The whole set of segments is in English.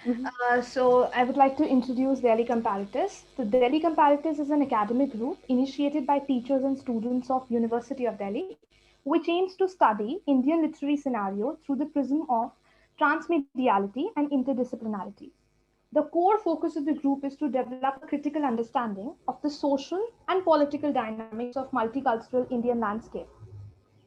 Mhm. So I would like to introduce Delhi Comparatives. So Delhi Comparatives is an academic group initiated by teachers and students of University of Delhi, which aims to study Indian literary scenario through the prism of transmediality and interdisciplinarity. The core focus of the group is to develop a critical understanding of the social and political dynamics of multicultural Indian landscape.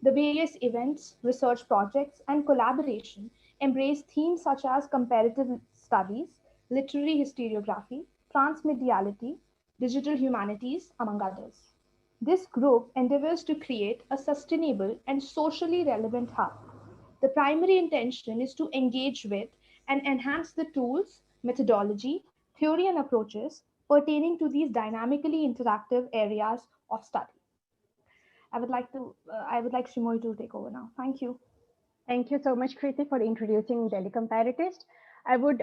The various events, research projects, and collaboration embrace themes such as comparative studies, literary historiography, transmediality, digital humanities, among others. This group endeavors to create a sustainable and socially relevant hub. The primary intention is to engage with and enhance the tools, methodology, theory, and approaches pertaining to these dynamically interactive areas of study. I would like Shimoy to take over now. Thank you. Thank you so much, Kriti, for introducing Delhi Comparatist. I would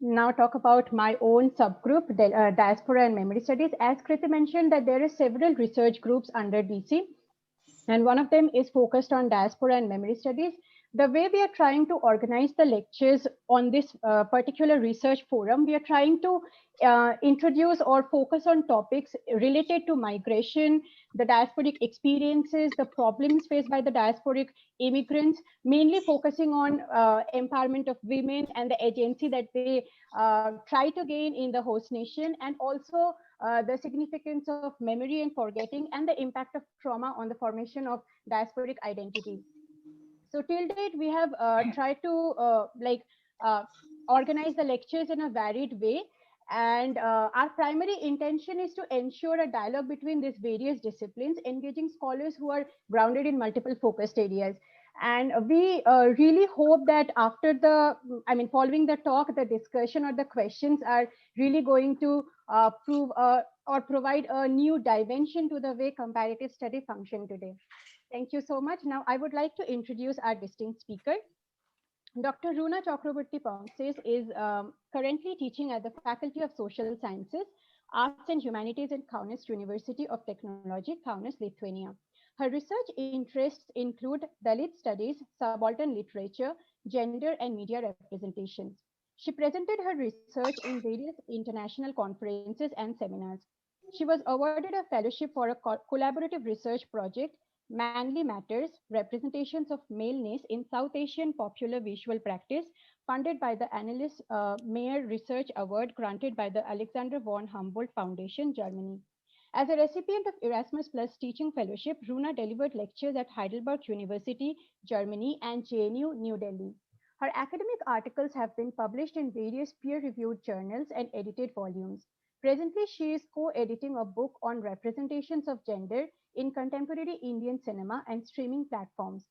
now talk about my own subgroup, Diaspora and Memory Studies. As Kriti mentioned, that there are several research groups under DC, and one of them is focused on diaspora and memory studies. The way we are trying to organize the lectures on this particular research forum, we are trying to introduce or focus on topics related to migration, the diasporic experiences, the problems faced by the diasporic immigrants, mainly focusing on empowerment of women and the agency that they try to gain in the host nation, and also the significance of memory and forgetting, and the impact of trauma on the formation of diasporic identity. So till date, we have tried to uh, organize the lectures in a varied way. And our primary intention is to ensure a dialogue between these various disciplines, engaging scholars who are grounded in multiple focused areas. And we really hope that after following the talk, the discussion or the questions are really going to prove or provide a new dimension to the way comparative study function today. Thank you so much. Now, I would like to introduce our distinct speaker. Dr. Runa Chakraborty Paunksnis is currently teaching at the Faculty of Social Sciences, Arts and Humanities in Kaunas University of Technology, Kaunas, Lithuania. Her research interests include Dalit studies, subaltern literature, gender, and media representations. She presented her research in various international conferences and seminars. She was awarded a fellowship for a collaborative research project, Manly Matters, Representations of Maleness in South Asian Popular Visual Practice, funded by the Annelies Mayer Research Award granted by the Alexander von Humboldt Foundation, Germany. As a recipient of Erasmus Plus Teaching Fellowship, Runa delivered lectures at Heidelberg University, Germany, and JNU, New Delhi. Her academic articles have been published in various peer-reviewed journals and edited volumes. Presently, she is co-editing a book on representations of gender in contemporary Indian cinema and streaming platforms.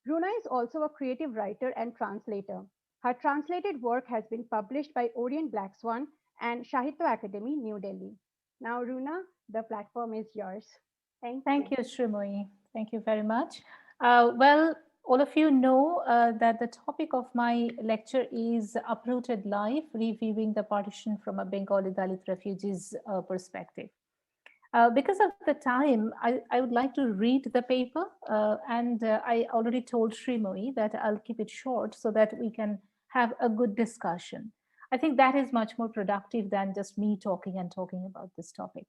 Runa is also a creative writer and translator. Her translated work has been published by Orient Black Swan and Sahitya Academy, New Delhi. Now, Runa, the platform is yours. Thank Thank you. you, Shrimoyee. Thank you very much. Well, all of you know that the topic of my lecture is Uprooted Life, Reviewing the Partition from a Bengali Dalit Refugee's Perspective. Because of the time, I would like to read the paper, and I already told Shrimoyee that I'll keep it short so that we can have a good discussion. I think that is much more productive than just me talking and talking about this topic.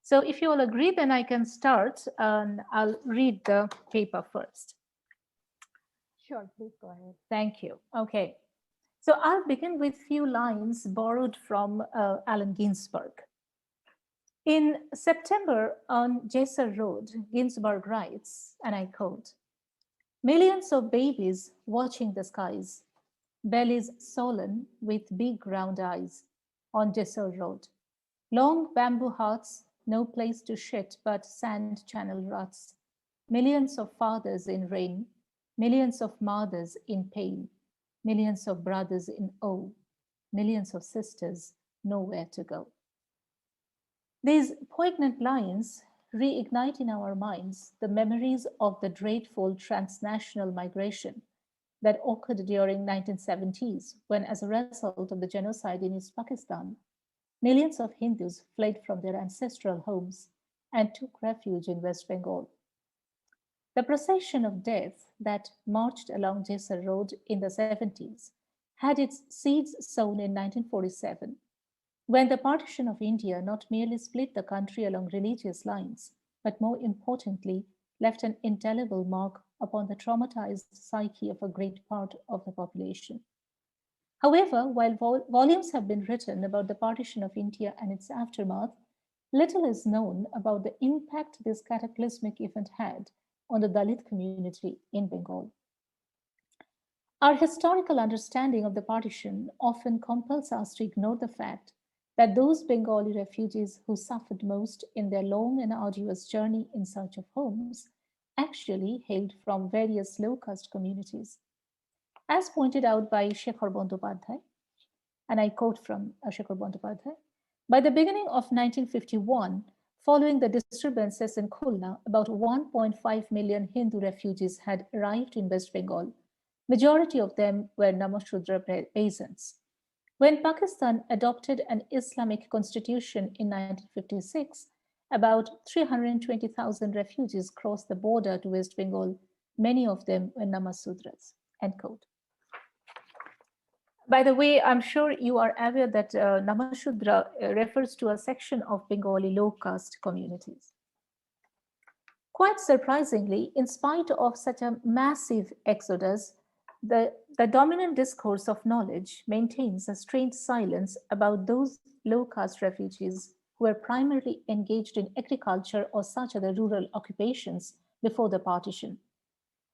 So if you all agree, then I can start and I'll read the paper first. Sure, please go ahead. Thank you. Okay. So I'll begin with few lines borrowed from Allen Ginsberg. In September on Jesser Road, Ginsberg writes, and I quote, millions of babies watching the skies, bellies swollen with big round eyes on Jesser Road. Long bamboo huts, no place to shit but sand channel ruts. Millions of fathers in rain, millions of mothers in pain, millions of brothers in awe, millions of sisters nowhere to go. These poignant lines reignite in our minds the memories of the dreadful transnational migration that occurred during 1970s when, as a result of the genocide in East Pakistan, millions of Hindus fled from their ancestral homes and took refuge in West Bengal. The procession of death that marched along Jesser Road in the 70s had its seeds sown in 1947, when the partition of India not merely split the country along religious lines, but more importantly, left an indelible mark upon the traumatized psyche of a great part of the population. However, while volumes have been written about the partition of India and its aftermath, little is known about the impact this cataclysmic event had on the Dalit community in Bengal. Our historical understanding of the partition often compels us to ignore the fact that those Bengali refugees who suffered most in their long and arduous journey in search of homes actually hailed from various low caste communities. As pointed out by Shekhar Bandyopadhyay, and I quote from Shekhar Bandyopadhyay, by the beginning of 1951, following the disturbances in Khulna, about 1.5 million Hindu refugees had arrived in West Bengal. Majority of them were Namashudra peasants. When Pakistan adopted an Islamic constitution in 1956, about 320,000 refugees crossed the border to West Bengal. Many of them were Namasudras. End quote. By the way, I'm sure you are aware that Namashudra refers to a section of Bengali low caste communities. Quite surprisingly, in spite of such a massive exodus, the dominant discourse of knowledge maintains a strange silence about those low caste refugees who were primarily engaged in agriculture or such other rural occupations before the partition.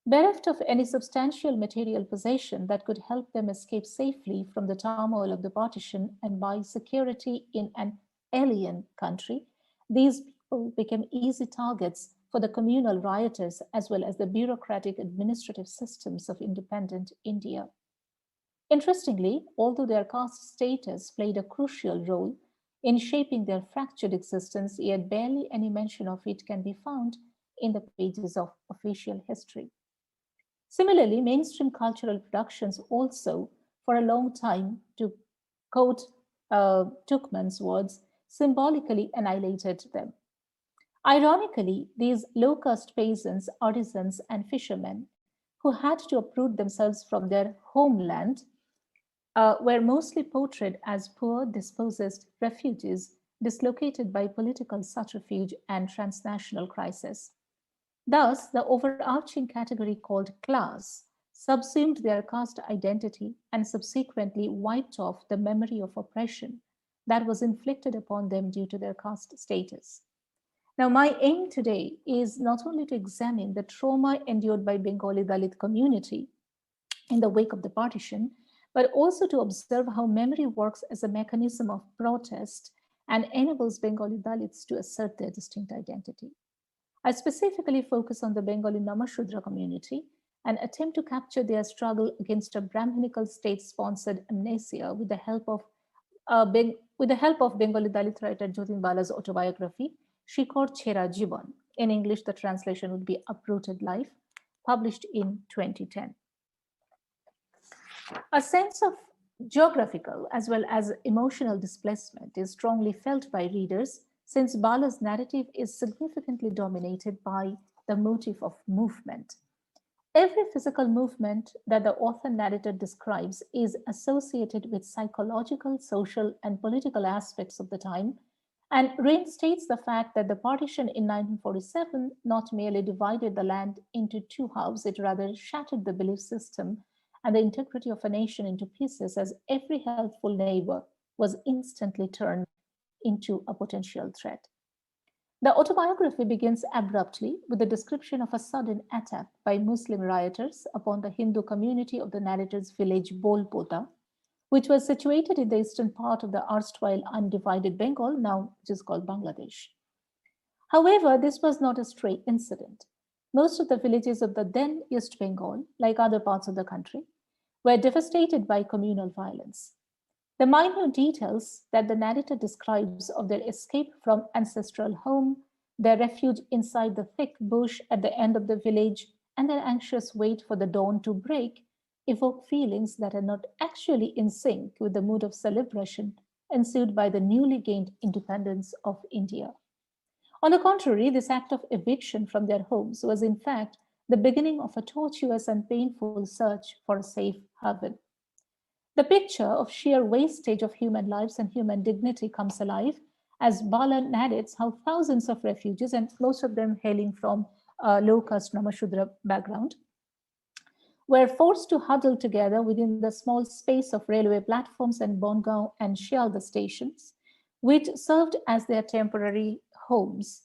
Bereft of any substantial material possession that could help them escape safely from the turmoil of the partition and buy security in an alien country, these people became easy targets for the communal rioters as well as the bureaucratic administrative systems of independent India. Interestingly, although their caste status played a crucial role in shaping their fractured existence, yet barely any mention of it can be found in the pages of official history. Similarly, mainstream cultural productions also, for a long time, to quote Tuchman's words, symbolically annihilated them. Ironically, these low caste peasants, artisans, and fishermen who had to uproot themselves from their homeland were mostly portrayed as poor, dispossessed refugees dislocated by political subterfuge and transnational crisis. Thus, the overarching category called class subsumed their caste identity and subsequently wiped off the memory of oppression that was inflicted upon them due to their caste status. Now, my aim today is not only to examine the trauma endured by Bengali Dalit community in the wake of the partition, but also to observe how memory works as a mechanism of protest and enables Bengali Dalits to assert their distinct identity. I specifically focus on the Bengali Namashudra community and attempt to capture their struggle against a Brahminical state-sponsored amnesia with the help of Bengali Dalit writer Jatin Bala's autobiography, Shikor Chera Jiban. In English, the translation would be Uprooted Life, published in 2010. A sense of geographical as well as emotional displacement is strongly felt by readers since Bala's narrative is significantly dominated by the motif of movement. Every physical movement that the author narrator describes is associated with psychological, social, and political aspects of the time and reinstates the fact that the partition in 1947 not merely divided the land into two halves, it rather shattered the belief system and the integrity of a nation into pieces as every helpful neighbor was instantly turned into a potential threat. The autobiography begins abruptly with the description of a sudden attack by Muslim rioters upon the Hindu community of the narrator's village Bolpota, which was situated in the eastern part of the erstwhile undivided Bengal, now which is called Bangladesh. However, this was not a stray incident. Most of the villages of the then East Bengal, like other parts of the country, were devastated by communal violence. The minute details that the narrator describes of their escape from ancestral home, their refuge inside the thick bush at the end of the village, and their anxious wait for the dawn to break evoke feelings that are not actually in sync with the mood of celebration ensued by the newly gained independence of India. On the contrary, this act of eviction from their homes was in fact the beginning of a tortuous and painful search for a safe haven. The picture of sheer wastage of human lives and human dignity comes alive as Bala narrates how thousands of refugees, and most of them hailing from a low-caste Namashudra background, were forced to huddle together within the small space of railway platforms and Bongaon and Shialda stations, which served as their temporary homes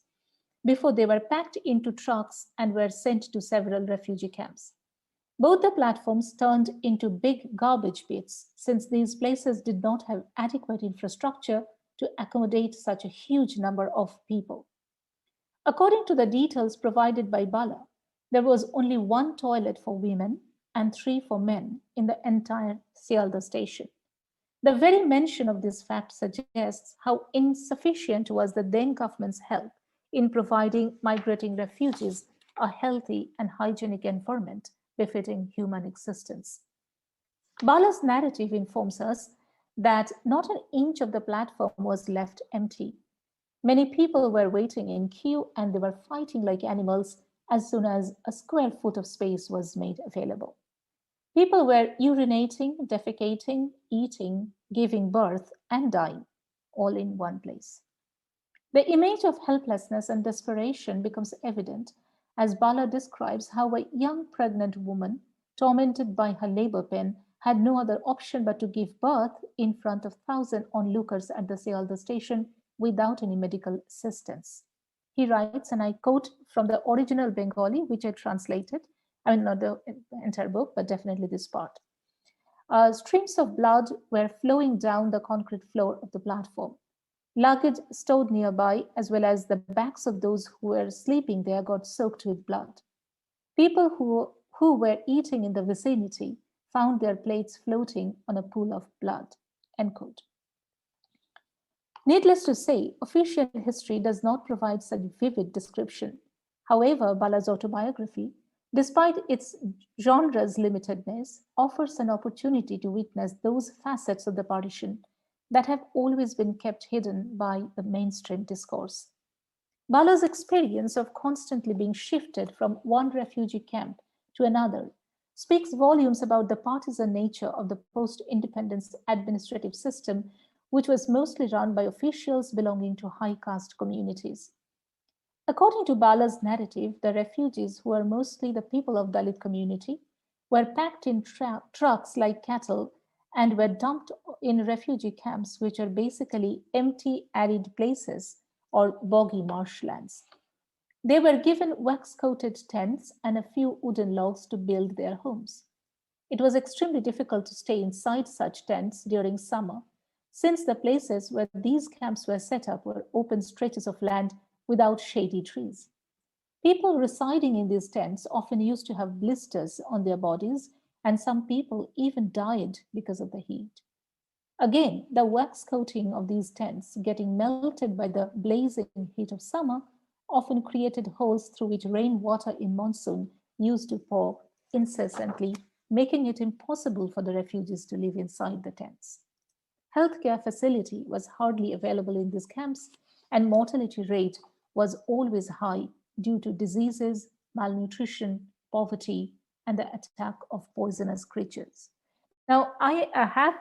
before they were packed into trucks and were sent to several refugee camps. Both the platforms turned into big garbage pits since these places did not have adequate infrastructure to accommodate such a huge number of people. According to the details provided by Bala, there was only one toilet for women and three for men in the entire Sialda station. The very mention of this fact suggests how insufficient was the then government's help in providing migrating refugees a healthy and hygienic environment befitting human existence. Bala's narrative informs us that not an inch of the platform was left empty. Many people were waiting in queue and they were fighting like animals as soon as a square foot of space was made available. People were urinating, defecating, eating, giving birth, and dying, all in one place. The image of helplessness and desperation becomes evident as Bala describes how a young pregnant woman, tormented by her labor pain, had no other option but to give birth in front of thousands onlookers at the Sealda station without any medical assistance. He writes, and I quote from the original Bengali, which I translated. I mean, not the entire book, but definitely this part. Streams of blood were flowing down the concrete floor of the platform. Luggage stored nearby, as well as the backs of those who were sleeping there, got soaked with blood. People who were eating in the vicinity found their plates floating on a pool of blood. End quote. Needless to say, official history does not provide such vivid description. However, Bala's autobiography, despite its genre's limitedness, offers an opportunity to witness those facets of the partition that have always been kept hidden by the mainstream discourse. Bala's experience of constantly being shifted from one refugee camp to another speaks volumes about the partisan nature of the post-independence administrative system, which was mostly run by officials belonging to high caste communities. According to Bala's narrative, the refugees, who are mostly the people of Dalit community, were packed in trucks like cattle and were dumped in refugee camps, which are basically empty, arid places or boggy marshlands. They were given wax-coated tents and a few wooden logs to build their homes. It was extremely difficult to stay inside such tents during summer, since the places where these camps were set up were open stretches of land without shady trees. People residing in these tents often used to have blisters on their bodies, and some people even died because of the heat. Again, the wax coating of these tents, getting melted by the blazing heat of summer, often created holes through which rainwater in monsoon used to pour incessantly, making it impossible for the refugees to live inside the tents. Healthcare facility was hardly available in these camps, and mortality rate was always high due to diseases, malnutrition, poverty, and the attack of poisonous creatures. Now, I have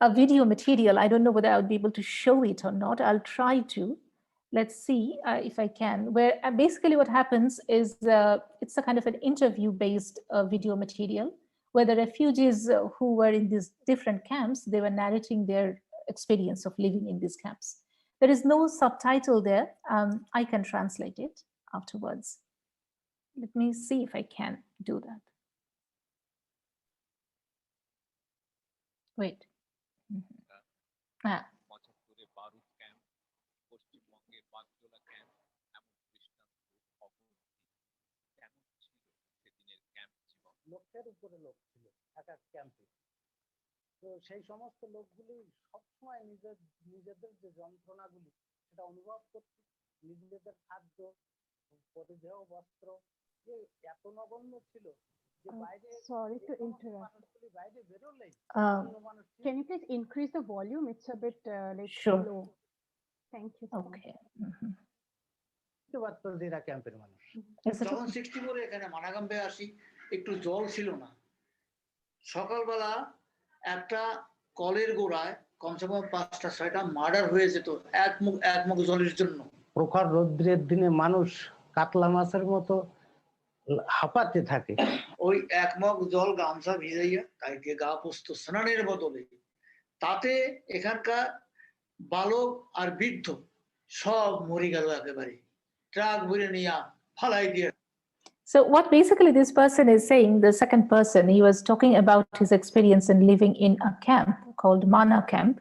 a video material. I don't know whether I'll be able to show it or not. I'll try to. Let's see if I can. Where basically what happens is it's a kind of an interview-based video material where the refugees who were in these different camps, they were narrating their experience of living in these camps. There is no subtitle there. I can translate it afterwards. Let me see if I can do that. Wait. লক্ষের উপরে লোক ছিল এক এক ক্যাম্পে। তো সেই সমস্ত লোকগুলি সবসময় নিজেদের যে যন্ত্রণাগুলি সেটা অনুভব করত, নিজেদের খাদ্য, পরিধেয় বস্ত্র যে এত নগণ্য ছিল যে বাইরে মানুষগুলি বাইরে বেরোলেই can you please increase the volume? It's a bit like sure. low. Thank you. Okay. এরা ক্যাম্পের মানুষ। যখন 64 এখানে মানাগাম্বে আসি একটু জল ছিল না, সকালবেলা একটা কলের গোড়ায় কমসে কম 5টা 6টা মার্ডার হয়ে যেত এক মুখ জলের জন্য। প্রখর রৌদ্রের দিনে মানুষ কাতলা মাছের মতো হাঁপাতে থাকে। ওই এক মগ জল গামছা ভিজাইয়া তাইকে গা পুস্ত স্নানের বদলে, তাতে এখানকার বালক আর বৃদ্ধ সব মরে গেল একেবারে, ট্রাক ভরে নিয়ে ফালাই দিয়ে। So what basically this person is saying, the second person, he was talking about his experience in living in a camp called Mana camp.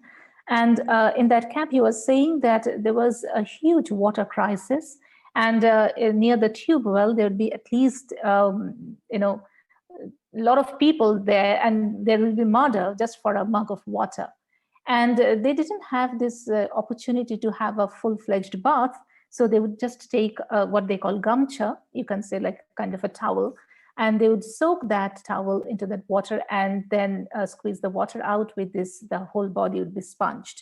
And in that camp, he was saying that there was a huge water crisis. And near the tube well, there would be at least, a lot of people there, and there will be murder just for a mug of water. And they didn't have this opportunity to have a full-fledged bath. So they would just take what they call gamcha, you can say like kind of a towel, and they would soak that towel into that water and then squeeze the water out with this, the whole body would be sponged.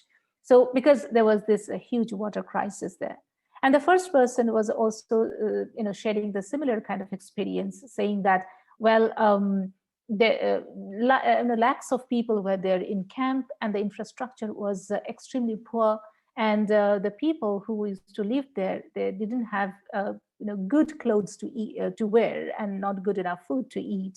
So because there was this huge water crisis there. And the first person was also, sharing the similar kind of experience, saying that, well, lakhs of people were there in camp and the infrastructure was extremely poor. And the people who used to live there, they didn't have good clothes to eat, to wear, and not good enough food to eat.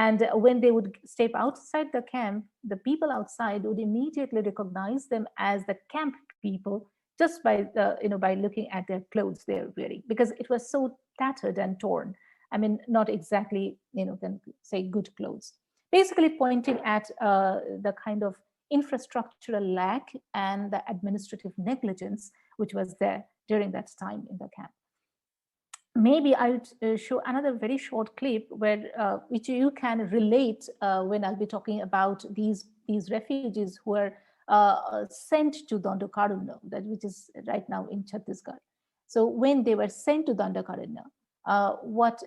And when they would step outside the camp, the people outside would immediately recognize them as the camp people just by looking at their clothes they're wearing, because it was so tattered and torn. I mean, not exactly, can say good clothes. Basically pointing at the kind of infrastructural lack and the administrative negligence which was there during that time in the camp. Maybe I'll show another very short clip where which you can relate when I'll be talking about these refugees who are sent to Dandakaranya, that which is right now in Chhattisgarh. So when they were sent to Dandakaranya, what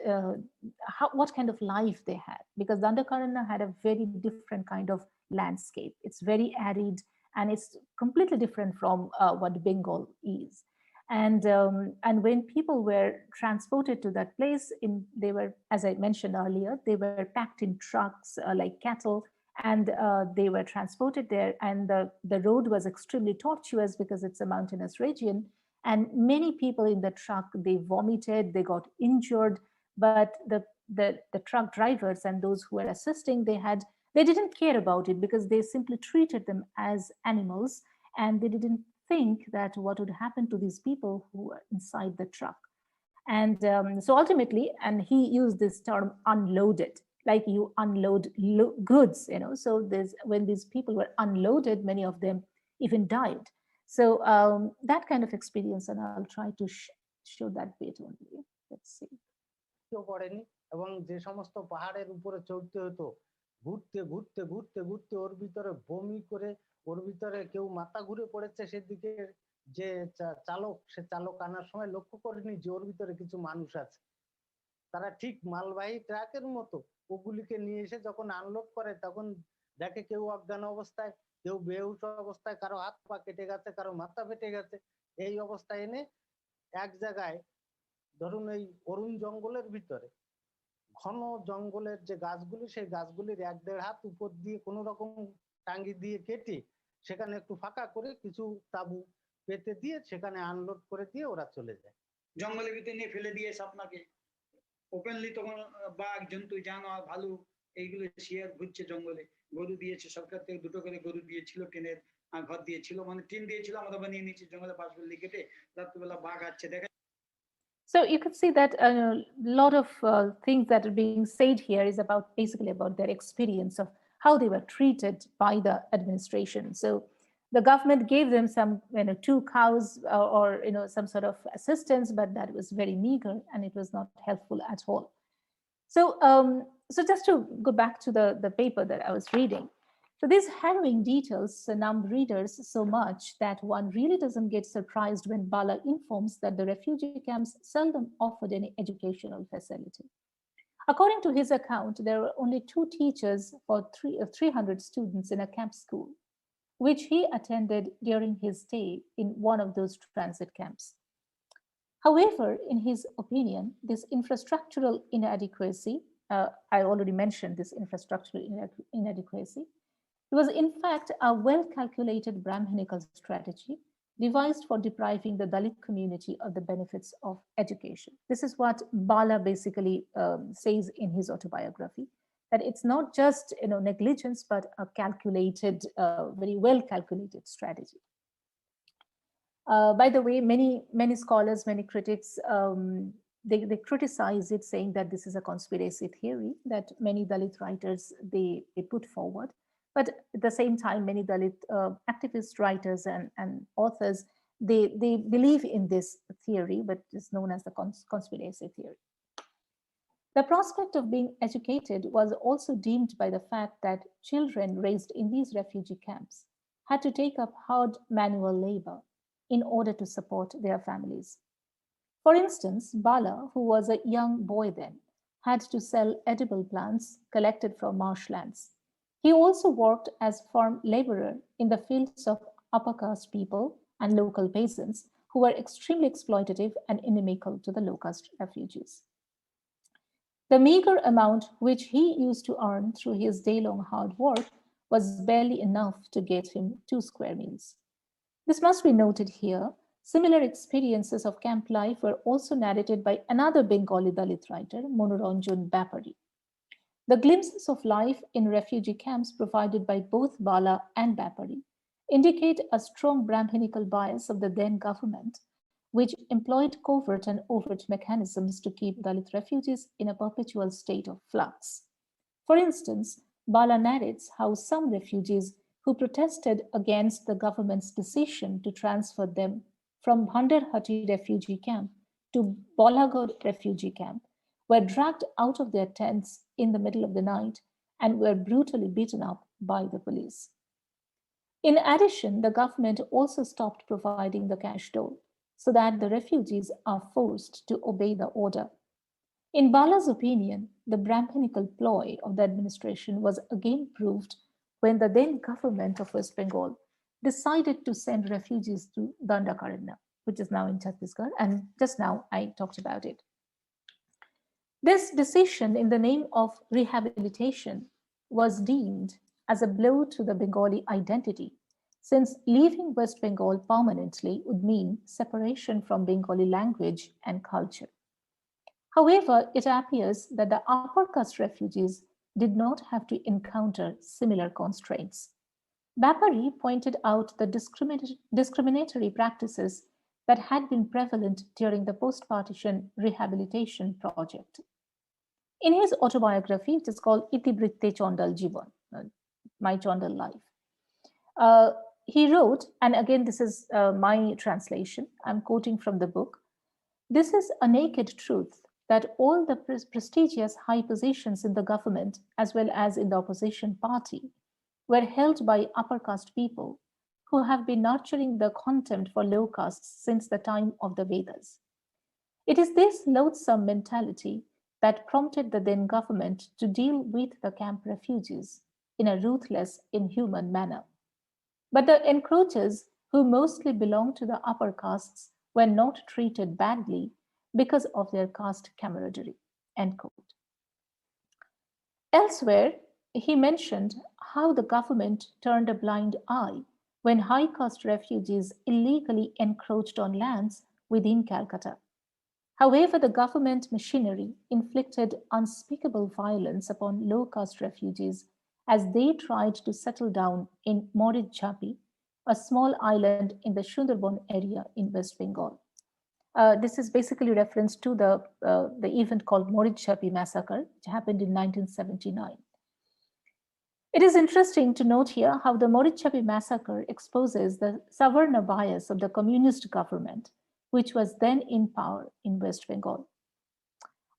kind of life they had, because Dandakaranya had a very different kind of landscape. It's very arid and it's completely different from what Bengal is. And when people were transported to that place, they were, as I mentioned earlier, they were packed in trucks like cattle, and they were transported there. And the road was extremely tortuous because it's a mountainous region. And many people in the truck, they vomited, they got injured, but the truck drivers and those who were assisting, they didn't care about it because they simply treated them as animals, and they didn't think that what would happen to these people who were inside the truck. And so ultimately, and he used this term unloaded, like you unload goods, so when these people were unloaded, many of them even died. So that kind of experience, and I'll try to show that bit only. Let's see. করেনি, এবং যে সমস্ত পাহাড়ের উপরে চড়তে হতো, ঘুরতে ঘুরতে ঘুরতে ঘুরতে ওর ভিতরে বমি করে, ওর ভিতরে কেউ মাথা ঘুরে পড়েছে, সেদিকে যে চালক, সে চালক আনার সময় লক্ষ্য করেনি যে ওর ভিতরে কিছু মানুষ আছে। তারা ঠিক মালবাহী ট্রাকের মতো ওগুলিকে নিয়ে এসে যখন আনলোড করে, তখন দেখে কেউ অজ্ঞান অবস্থায়, কেউ বেহুশ অবস্থায়, কারো হাত পা কেটে গেছে, কারো মাথা ফেটে গেছে। এই অবস্থায় এনে এক জায়গায়, ধরুন এই অরুণ জঙ্গলের ভিতরে, ঘন জঙ্গলের যে গাছগুলি, সেই গাছগুলির 1-1.5 হাত উপর দিয়ে কোনো রকম টাঙ্গি দিয়ে কেটে সেখানে একটু ফাঁকা করে কিছু তাবু পেতে দিয়ে সেখানে আনলোড করে দিয়ে ওরা চলে যায়। জঙ্গলের ভিতরে নিয়ে ফেলে দিয়েছে আপনাকে ওপেনলি। তখন বাঘ, জন্তু, জানোয়ার, ভালু এইগুলো শিয়ার ঘুরছে জঙ্গলে। গরু দিয়েছে সরকার থেকে, 2টো করে গরু দিয়েছিল, টিনের ঘর দিয়েছিল, মানে টিন দিয়েছিল, আমরা বানিয়ে নিয়েছি জঙ্গলে বাঁশগুলি কেটে। রাত্রিবেলা বাঘ আসছে দেখা। So you can see that a lot of things that are being said here is basically about their experience of how they were treated by the administration. So the government gave them some 2 cows or some sort of assistance, but that was very meager and it was not helpful at all. So just to go back to the paper that I was reading, so these harrowing details numb readers so much that one really doesn't get surprised when Bala informs that the refugee camps seldom offered any educational facility. According to his account, there were only 2 teachers for 300 students in a camp school, which he attended during his stay in one of those transit camps. However, in his opinion, this infrastructural inadequacy I already mentioned this infrastructural inadequacy. It was in fact a well-calculated Brahminical strategy devised for depriving the Dalit community of the benefits of education. This is what Bala basically says in his autobiography, that it's not just negligence, but a calculated, very well calculated strategy. By the way, many scholars, many critics, they criticize it, saying that this is a conspiracy theory that many Dalit writers they put forward. But at the same time, many Dalit activist writers and authors, they believe in this theory, but it's known as the conspiracy theory. The prospect of being educated was also deemed by the fact that children raised in these refugee camps had to take up hard manual labor in order to support their families. For instance, Bala, who was a young boy then, had to sell edible plants collected from marshlands. He also worked as farm laborer in the fields of upper caste people and local peasants who were extremely exploitative and inimical to the low caste refugees. The meager amount which he used to earn through his day-long hard work was barely enough to get him 2 square meals. This must be noted here. Similar experiences of camp life were also narrated by another Bengali Dalit writer, Manoranjan Bapari. The glimpses of life in refugee camps provided by both Bala and Bapari indicate a strong Brahminical bias of the then government, which employed covert and overt mechanisms to keep Dalit refugees in a perpetual state of flux. For instance, Bala narrates how some refugees who protested against the government's decision to transfer them from Bhandarhati refugee camp to Bolagod refugee camp were dragged out of their tents in the middle of the night and were brutally beaten up by the police. In addition, the government also stopped providing the cash dole so that the refugees are forced to obey the order. In Bala's opinion, the Brahminical ploy of the administration was again proved when the then government of West Bengal decided to send refugees to Dandakaranya, which is now in Chhattisgarh, and just now I talked about it. This decision in the name of rehabilitation was deemed as a blow to the Bengali identity, since leaving West Bengal permanently would mean separation from Bengali language and culture. However, it appears that the upper caste refugees did not have to encounter similar constraints. Bapari pointed out the discriminatory practices that had been prevalent during the post-partition rehabilitation project. In his autobiography, it is called Itibritte Chondal Jivan, My Chondal Life. He wrote, and again, this is my translation, I'm quoting from the book, "This is a naked truth that all the prestigious high positions in the government, as well as in the opposition party, were held by upper caste people who have been nurturing the contempt for low castes since the time of the Vedas. It is this loathsome mentality that prompted the then government to deal with the camp refugees in a ruthless, inhuman manner. But the encroachers, who mostly belonged to the upper castes, were not treated badly because of their caste camaraderie." End quote. Elsewhere, he mentioned how the government turned a blind eye when high caste refugees illegally encroached on lands within Calcutta. However, the government machinery inflicted unspeakable violence upon low caste refugees as they tried to settle down in Moridchapi, a small island in the Sundarban area in West Bengal. This is basically reference to the event called Moridchapi massacre, which happened in 1979. It is interesting to note here how the Moridchapi massacre exposes the Savarna bias of the communist government, which was then in power in West Bengal.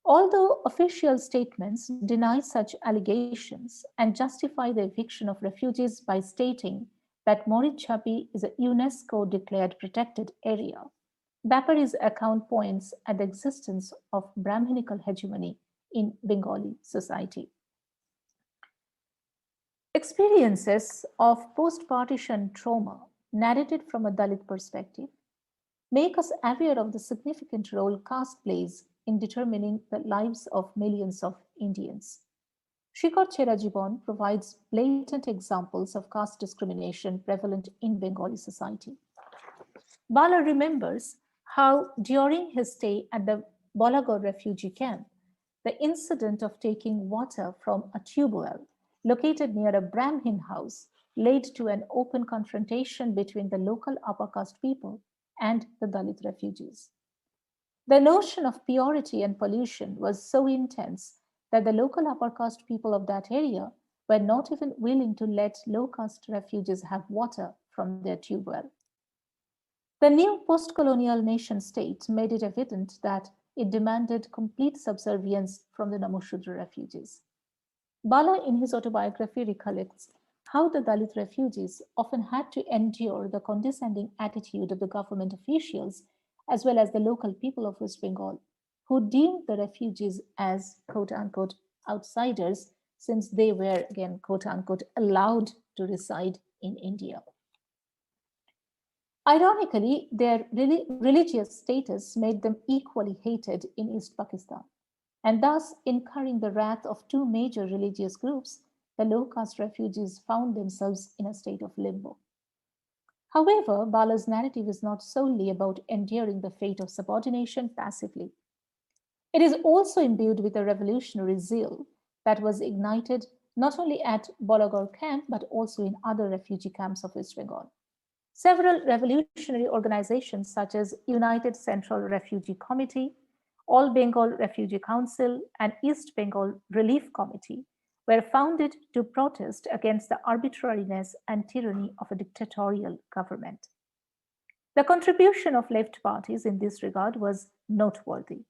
Although official statements deny such allegations and justify the eviction of refugees by stating that Moridchapi is a UNESCO-declared protected area, Bapari's account points at the existence of Brahminical hegemony in Bengali society. Experiences of post-partition trauma narrated from a Dalit perspective make us aware of the significant role caste plays in determining the lives of millions of Indians. Shrioyee Jibon provides blatant examples of caste discrimination prevalent in Bengali society. Bala remembers how during his stay at the Bolagor refugee camp, the incident of taking water from a tube well located near a Brahmin house led to an open confrontation between the local upper caste people and the Dalit refugees. The notion of purity and pollution was so intense that the local upper caste people of that area were not even willing to let low caste refugees have water from their tube well. The new post-colonial nation state made it evident that it demanded complete subservience from the Namushudra refugees. Bala, in his autobiography, recollects how the Dalit refugees often had to endure the condescending attitude of the government officials as well as the local people of West Bengal, who deemed the refugees as quote-unquote outsiders since they were, again, quote-unquote, allowed to reside in India. Ironically, their religious status made them equally hated in East Pakistan, and thus incurring the wrath of two major religious groups, the low caste refugees found themselves in a state of limbo. However, Bala's narrative is not solely about enduring the fate of subordination passively. It is also imbued with a revolutionary zeal that was ignited not only at Bolagor camp but also in other refugee camps of West Bengal. Several revolutionary organizations such as United Central Refugee Committee, All Bengal Refugee Council, and East Bengal Relief Committee were founded to protest against the arbitrariness and tyranny of a dictatorial government. The contribution of left parties in this regard was noteworthy.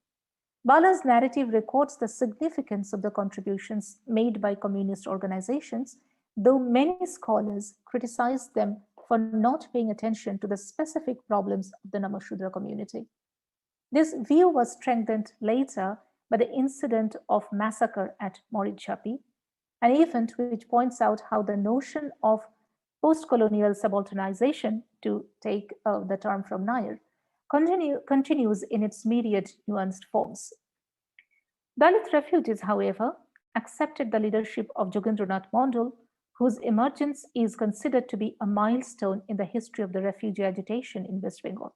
Bala's narrative records the significance of the contributions made by communist organizations, though many scholars criticize them for not paying attention to the specific problems of the Namashudra community. This view was strengthened later by the incident of massacre at Moridchapi, an event which points out how the notion of post-colonial subalternization, to take the term from Nair, continues in its myriad nuanced forms. Dalit refugees, however, accepted the leadership of Jogendranath Mondal, whose emergence is considered to be a milestone in the history of the refugee agitation in West Bengal.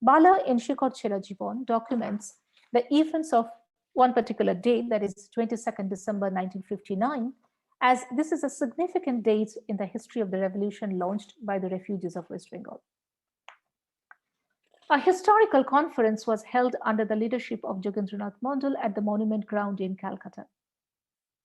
Bala in Shrioyee Jibon documents the events of one particular day, that is 22nd December 1959, as this is a significant date in the history of the revolution launched by the refugees of West Bengal. A historical conference was held under the leadership of Jogendranath Mondal at the Monument Ground in Calcutta.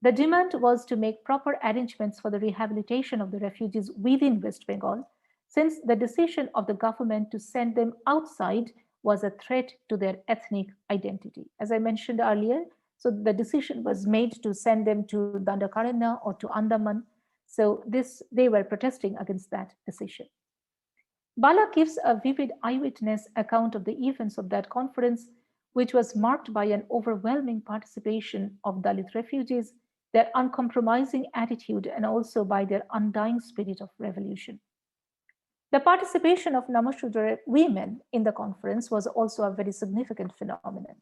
The demand was to make proper arrangements for the rehabilitation of the refugees within West Bengal, since the decision of the government to send them outside was a threat to their ethnic identity. As I mentioned earlier, so the decision was made to send them to Dandakaranya or to Andaman. So they were protesting against that decision. Bala gives a vivid eyewitness account of the events of that conference, which was marked by an overwhelming participation of Dalit refugees, their uncompromising attitude, and also by their undying spirit of revolution. The participation of Namashudra women in the conference was also a very significant phenomenon.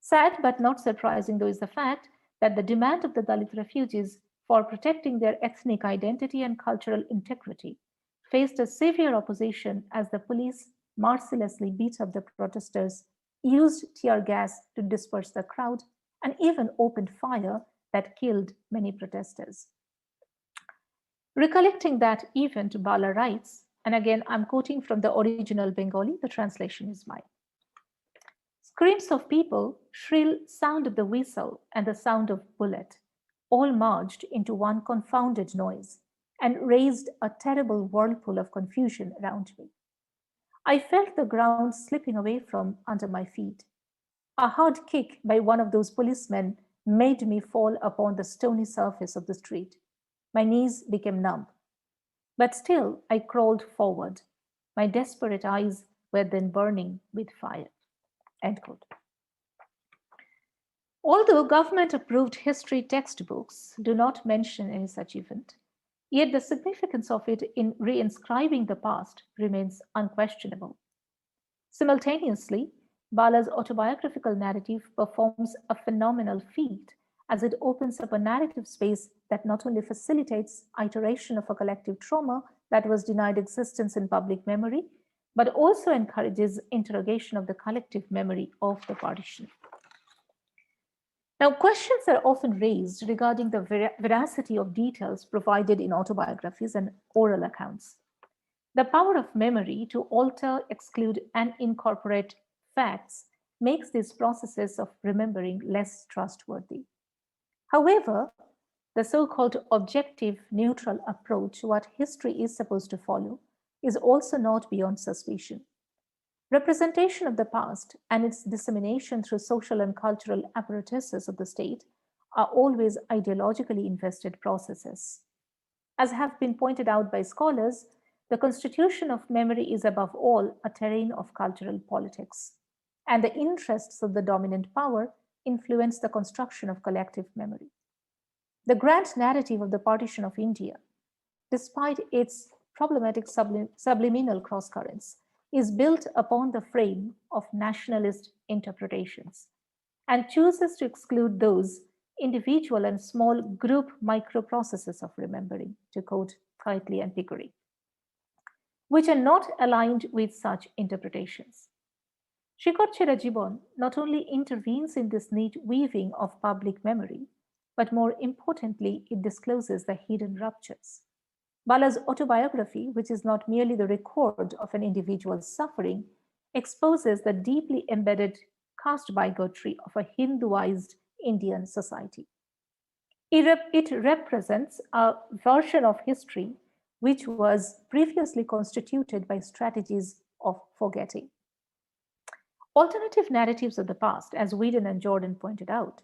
Sad but not surprising, though, is the fact that the demand of the Dalit refugees for protecting their ethnic identity and cultural integrity faced a severe opposition as the police mercilessly beat up the protesters, used tear gas to disperse the crowd, and even opened fire that killed many protesters. Recollecting that event, Bala writes, and again I'm quoting from the original Bengali, the translation is mine. Screams of people, shrill sound of the whistle, and the sound of bullet all merged into one confounded noise and raised a terrible whirlpool of confusion around me. I felt the ground slipping away from under my feet. A hard kick by one of those policemen made me fall upon the stony surface of the street. My knees became numb. But still, I crawled forward. My desperate eyes were then burning with fire. End quote. Although government-approved history textbooks do not mention any such event, yet the significance of it in reinscribing the past remains unquestionable. Simultaneously, Bala's autobiographical narrative performs a phenomenal feat as it opens up a narrative space that not only facilitates iteration of a collective trauma that was denied existence in public memory, but also encourages interrogation of the collective memory of the partition. Now, questions are often raised regarding the veracity of details provided in autobiographies and oral accounts. The power of memory to alter, exclude, and incorporate facts makes these processes of remembering less trustworthy. However, the so-called objective neutral approach, what history is supposed to follow, is also not beyond suspicion. Representation of the past and its dissemination through social and cultural apparatuses of the state are always ideologically invested processes. As have been pointed out by scholars, the constitution of memory is above all a terrain of cultural politics, and the interests of the dominant power influence the construction of collective memory. The grand narrative of the partition of India, despite its problematic subliminal crosscurrents, is built upon the frame of nationalist interpretations and chooses to exclude those individual and small group microprocesses of remembering, to quote Keightley and Pickering, which are not aligned with such interpretations. Shikorchera Jibon not only intervenes in this neat weaving of public memory, but more importantly, it discloses the hidden ruptures. Bala's autobiography, which is not merely the record of an individual's suffering, exposes the deeply embedded caste bigotry of a Hinduized Indian society. It represents a version of history which was previously constituted by strategies of forgetting. Alternative narratives of the past, as Whedon and Jordan pointed out,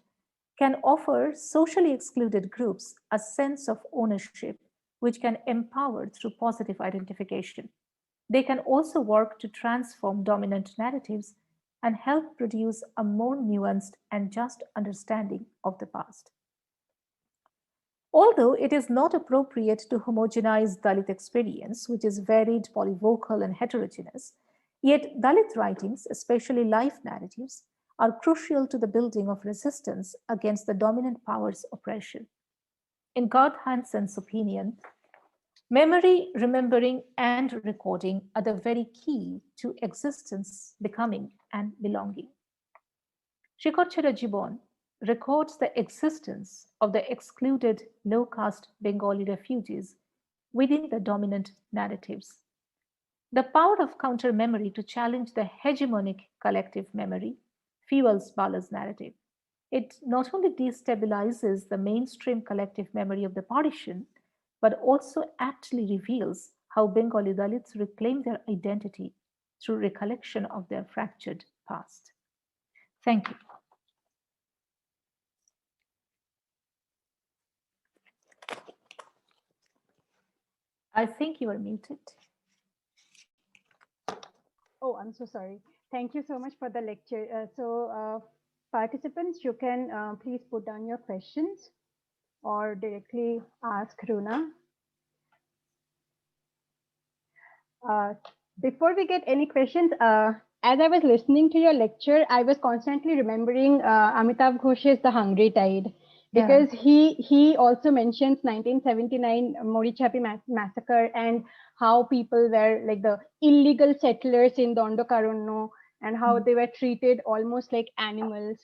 can offer socially excluded groups a sense of ownership which can empower through positive identification. They can also work to transform dominant narratives and help produce a more nuanced and just understanding of the past. Although it is not appropriate to homogenize Dalit experience, which is varied, polyvocal, and heterogeneous, yet Dalit writings, especially life narratives, are crucial to the building of resistance against the dominant power's oppression. In Garth Hansen's opinion, memory, remembering, and recording are the very key to existence, becoming, and belonging. Shikorchera Jibon records the existence of the excluded low-caste Bengali refugees within the dominant narratives. The power of counter-memory to challenge the hegemonic collective memory fuels Bala's narrative. It not only destabilizes the mainstream collective memory of the partition, but also aptly reveals how Bengali Dalits reclaim their identity through recollection of their fractured past. Thank you. I think you are muted. Oh, I'm so sorry. Thank you so much for the lecture. Participants, you can please put down your questions or directly ask Runa. Before we get any questions, as I was listening to your lecture, I was constantly remembering Amitav Ghosh's The Hungry Tide, because he also mentions 1979 Morichapi massacre and how people were like the illegal settlers in Dondokaranyo and how they were treated almost like animals.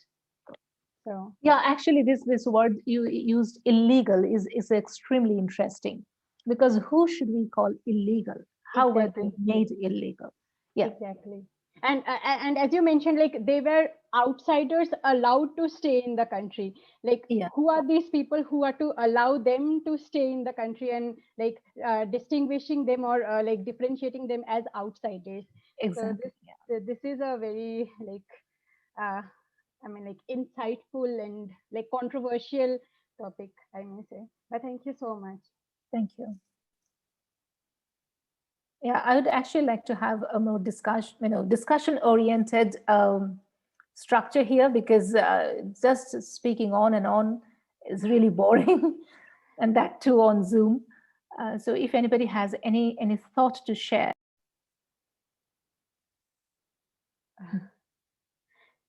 So yeah, actually this word you used, illegal, is extremely interesting, because who should we call illegal? How exactly. were they made illegal? Yeah, exactly. And as you mentioned, like they were outsiders allowed to stay in the country. Like who are these people who are to allow them to stay in the country, and like distinguishing them or like differentiating them as outsiders? exactly. So this is a very like like insightful and like controversial topic, I may say. But thank you so much. Thank you. Yeah, I would actually like to have a more discussion-oriented structure here, because just speaking on and on is really boring, and that too on Zoom. So if anybody has any thought to share.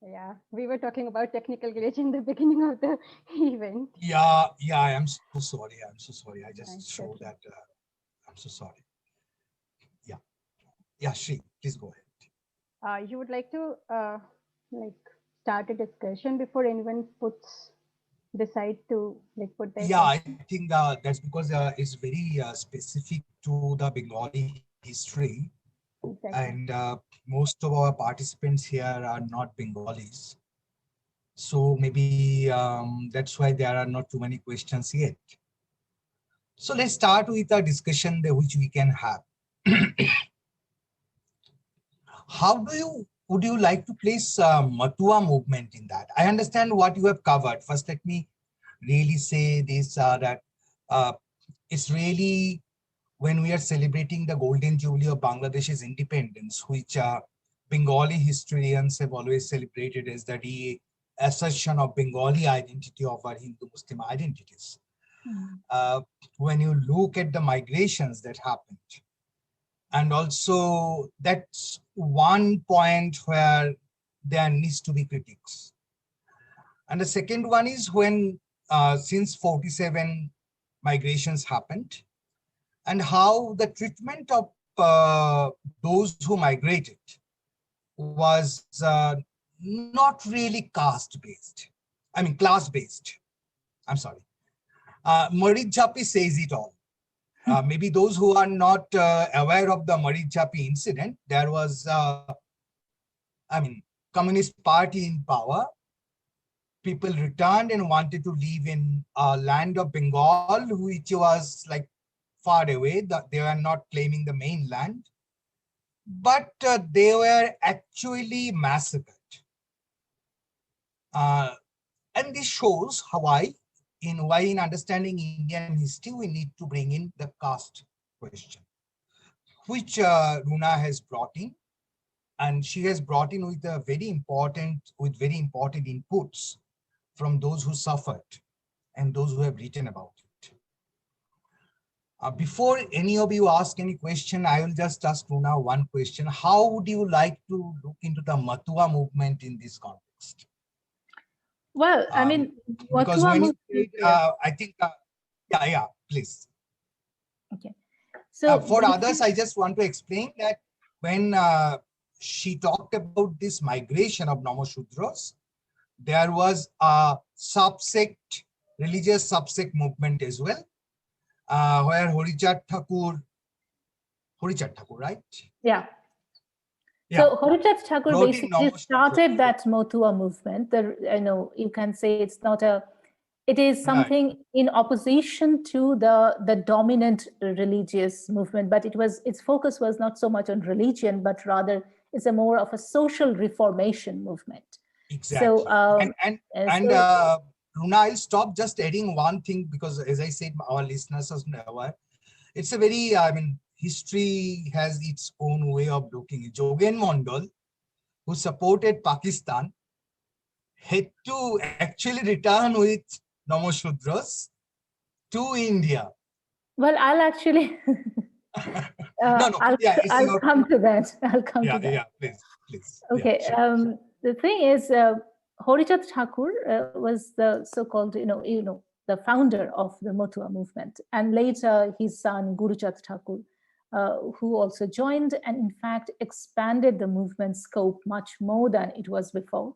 Yeah, we were talking about technical glitch in the beginning of the event. Yeah, I am so sorry. I'm so sorry. I It's just showed okay. that. I'm so sorry. Yeah, yeah, Shri, please go ahead. You would like to like start a discussion before anyone decide to like put their Yeah, I question? think that's because it's very specific to the Bengali history, Exactly. and most of our participants here are not Bengalis. So maybe that's why there are not too many questions yet. So let's start with a discussion which we can have. Would you like to place Matua movement in that? I understand what you have covered. First, let me really say this, that uh, it's really when we are celebrating the golden jubilee of Bangladesh's independence, which Bengali historians have always celebrated as the assertion of Bengali identity over Hindu-Muslim identities. Mm. When you look at the migrations that happened, and also that's one point where there needs to be critics. And the second one is when since 47 migrations happened, and how the treatment of those who migrated was not really caste based. I mean class based. I'm sorry. Marid Jhapi says it all. Maybe those who are not aware of the Marid Jhapi incident, there was, I mean, Communist Party in power. People returned and wanted to live in a land of Bengal, which was like far away. They were not claiming the mainland, but they were actually massacred. Uh, and this shows why in understanding Indian history, we need to bring in the caste question, which Runa has brought in, and she has brought in with very important inputs from those who suffered and those who have written about it. Before any of you ask any question, I will just ask Runa one question. How would you like to look into the Matua movement in this context? Well, I mean, Because Matua when you movement, said, I think, yeah, please. okay. So For others, I just want to explain that when she talked about this migration of Namashudras, there was a religious subsect movement as well, where Horichand Thakur, right? yeah. Yeah, So Horichand Thakur wrote in basically Namashudra. started that Matua movement. You can say it is Right. something in opposition to the dominant religious movement, but its focus was not so much on religion, but rather it's a more of a social reformation movement. So, Exactly. And Runa, I'll stop just adding one thing, because as I said, our listeners are aware. It's a very, I mean, history has its own way of looking. Jogen Mondal, who supported Pakistan, had to actually return with Namashudras to India. well, I'll actually, No, yeah, it's I'll your, come to that. I'll come to that. yeah, please. Yeah, Okay. sure. The thing is, Horichand Thakur was the so-called, the founder of the Matua movement, and later his son Guruchand Thakur, who also joined and in fact expanded the movement scope much more than it was before.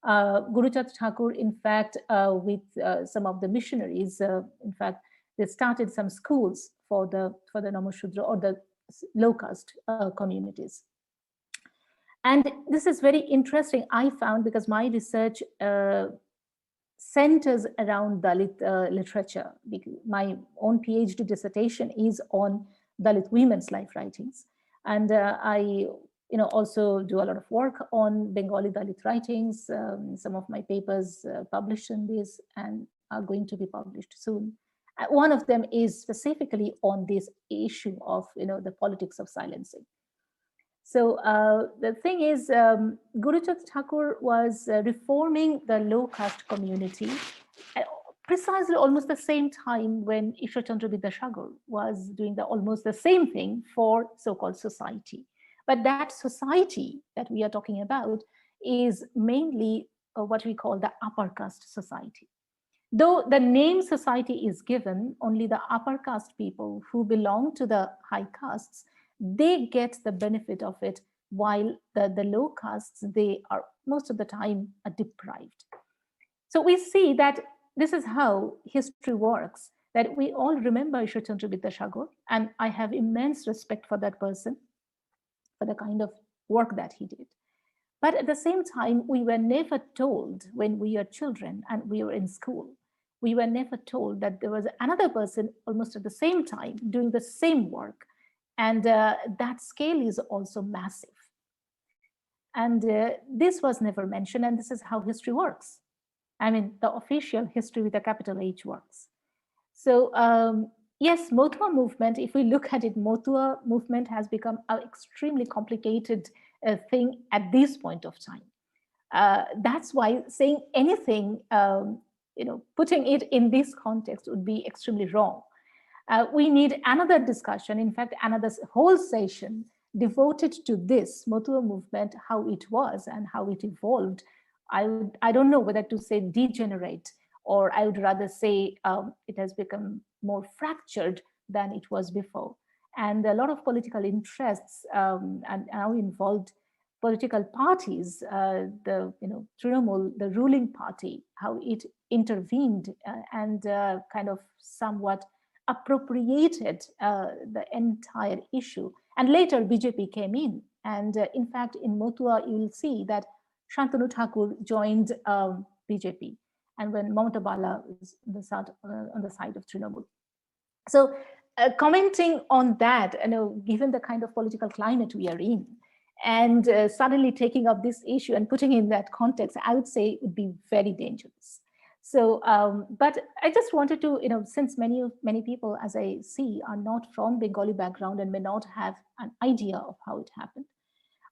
Guruchand Thakur, in fact, with some of the missionaries, in fact, they started some schools for the Namashudra or the low caste communities. And this is very interesting, I found, because my research centers around Dalit literature. My own PhD dissertation is on Dalit women's life writings. And I also do a lot of work on Bengali Dalit writings. Some of my papers published in this and are going to be published soon. One of them is specifically on this issue of the politics of silencing. So the thing is, Guruchand Thakur was reforming the low caste community at precisely almost the same time when Ishwar Chandra Vidyasagar was doing almost the same thing for so-called society. But that society that we are talking about is mainly what we call the upper caste society. Though the name society is given, only the upper caste people who belong to the high castes, they get the benefit of it, while the low castes, they are most of the time deprived. So we see that this is how history works, that we all remember Ishwar Chandra Vidyashagar, and I have immense respect for that person, for the kind of work that he did. But at the same time, we were never told when we were children and we were in school, we were never told that there was another person almost at the same time doing the same work. And that scale is also massive. And this was never mentioned, and this is how history works. I mean, the official history with a capital H works. So yes, Motua movement, if we look at it, Motua movement has become an extremely complicated thing at this point of time. That's why saying anything, putting it in this context would be extremely wrong. We need another discussion, in fact, another whole session devoted to this Motua movement, how it was and how it evolved. I don't know whether to say degenerate, or I would rather say it has become more fractured than it was before. And a lot of political interests are now involved. Political parties, the Trinamool, the ruling party, how it intervened and kind of somewhat appropriated the entire issue. And later BJP came in. And in fact, in Motua, you will see that Shantanu Thakur joined BJP, and when Mamata Bala was on the side of Trinamool. So commenting on that, given the kind of political climate we are in, and suddenly taking up this issue and putting in that context, I would say it would be very dangerous. So, but I just wanted to, since many people, as I see, are not from Bengali background and may not have an idea of how it happened,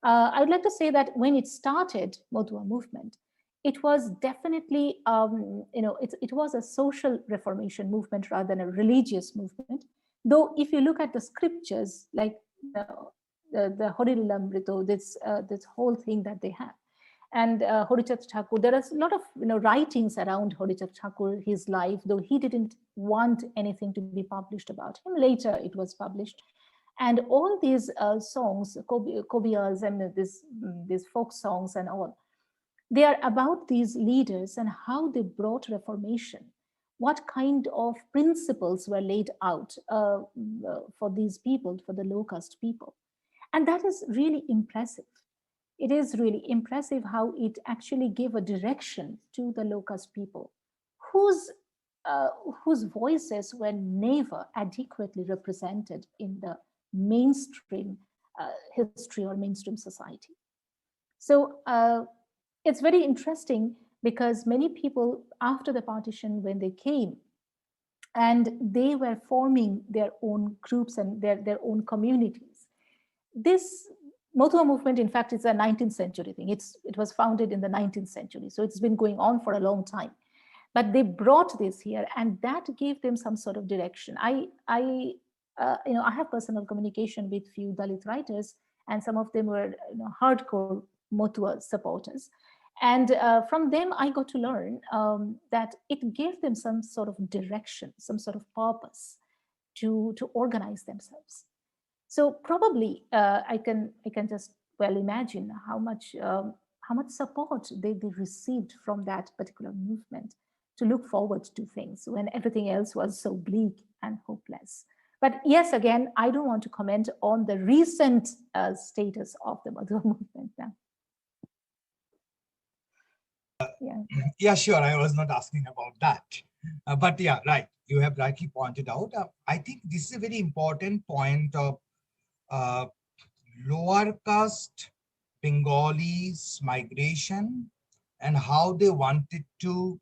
I would like to say that when it started, Motua movement, it was definitely, it was a social reformation movement rather than a religious movement. Though if you look at the scriptures, like the Horilamrito, this whole thing that they have, and Horichand Thakur, there is a lot of writings around Horichand Thakur, his life, though he didn't want anything to be published about him. Later it was published. And all these songs, Kobiyas and these folk songs and all, they are about these leaders and how they brought reformation. What kind of principles were laid out for these people, for the low caste people. And that is really impressive. It is really impressive how it actually gave a direction to the low caste people whose voices were never adequately represented in the mainstream history or mainstream society. So it's very interesting because many people after the partition, when they came and they were forming their own groups and their own communities, this Motua movement, in fact, is a 19th century thing. It was founded in the 19th century, so it's been going on for a long time. But they brought this here, and that gave them some sort of direction. I have personal communication with few Dalit writers, and some of them were hardcore Motua supporters. And from them, I got to learn that it gave them some sort of direction, some sort of purpose to organize themselves. So probably I can just well imagine how much support they received from that particular movement to look forward to things when everything else was so bleak and hopeless. But yes, again, I don't want to comment on the recent status of the Motua movement now. Yeah, sure. I was not asking about that. But yeah, right. You have rightly pointed out. I think this is a very important point of lower caste Bengalis migration and how they wanted to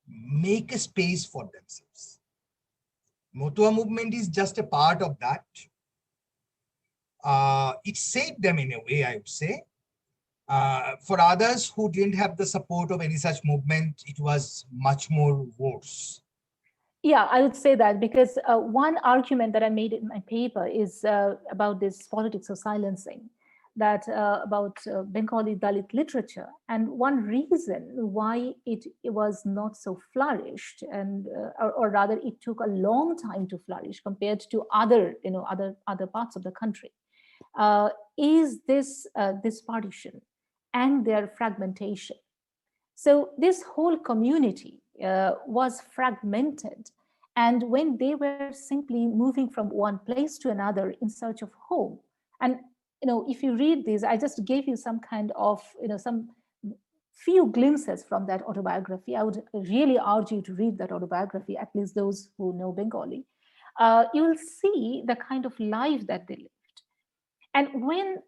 make a space for themselves. Motua movement is just a part of that. It saved them in a way, I would say. For others who didn't have the support of any such movement, it was much more worse. Yeah, I would say that because one argument that I made in my paper is about this politics of silencing. that about Bengali Dalit literature, and one reason why it was not so flourished, and or rather it took a long time to flourish compared to other other parts of the country, is this partition and their fragmentation. So this whole community was fragmented, and when they were simply moving from one place to another in search of home, and if you read this, I just gave you some kind of some few glimpses from that autobiography. I would really urge you to read that autobiography, at least those who know Bengali. You will see the kind of life that they lived. And when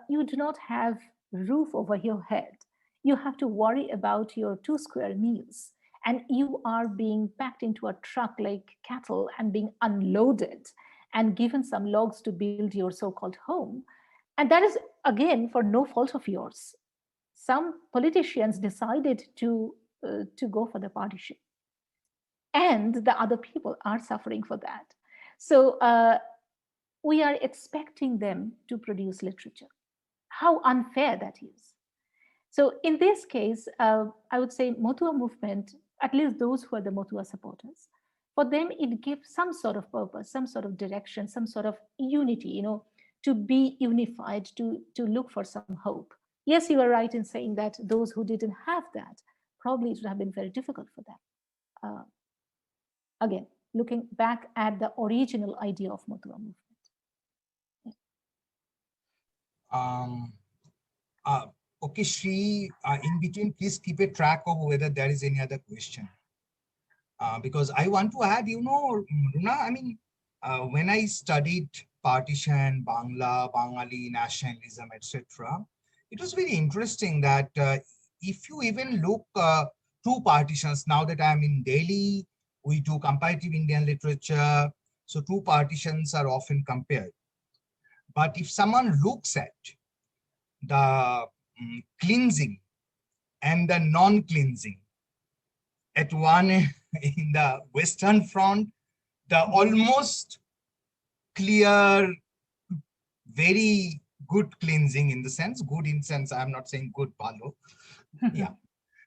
you do not have roof over your head, you have to worry about your 2 square meals, and you are being packed into a truck like cattle and being unloaded and given some logs to build your so-called home. And that is, again, for no fault of yours. Some politicians decided to go for the partition, and the other people are suffering for that. So we are expecting them to produce literature. How unfair that is. So in this case, I would say Motua movement, at least those who are the Motua supporters, for them it gives some sort of purpose, some sort of direction, some sort of unity, to be unified, to look for some hope. Yes, you are right in saying that those who didn't have that, probably it would have been very difficult for them. Again, looking back at the original idea of Motua movement. Okay, Shri, in between, please keep a track of whether there is any other question. Because I want to add, Runa, I mean, when I studied partition, Bangla, Bengali nationalism, etc., it was very interesting that if you even look two partitions, now that I'm in Delhi, we do comparative Indian literature, so two partitions are often compared. But if someone looks at the cleansing and the non-cleansing at one in the Western Front, the almost clear, very good cleansing in the sense, good in sense, I'm not saying good, Palo. Yeah.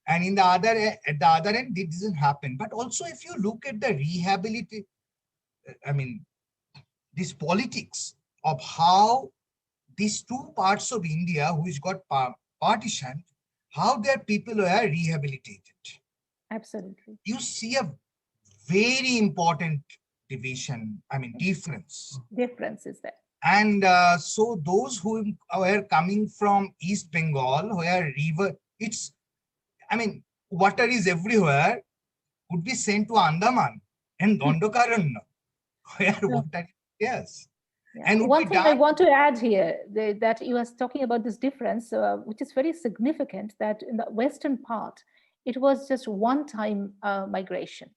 And in the other, at the other end, it doesn't happen. But also if you look at the rehabilitation, I mean, this politics of how these two parts of India which got partitioned, how their people were rehabilitated. Absolutely. You see a very important division, I mean, difference. Difference is there. And so those who were coming from East Bengal, where river, it's, I mean, water is everywhere, would be sent to Andaman and Dondokaranya, where water is, yes. Yeah. And one thing I want to add here, that you are talking about this difference, which is very significant, that in the western part, it was just one-time migration.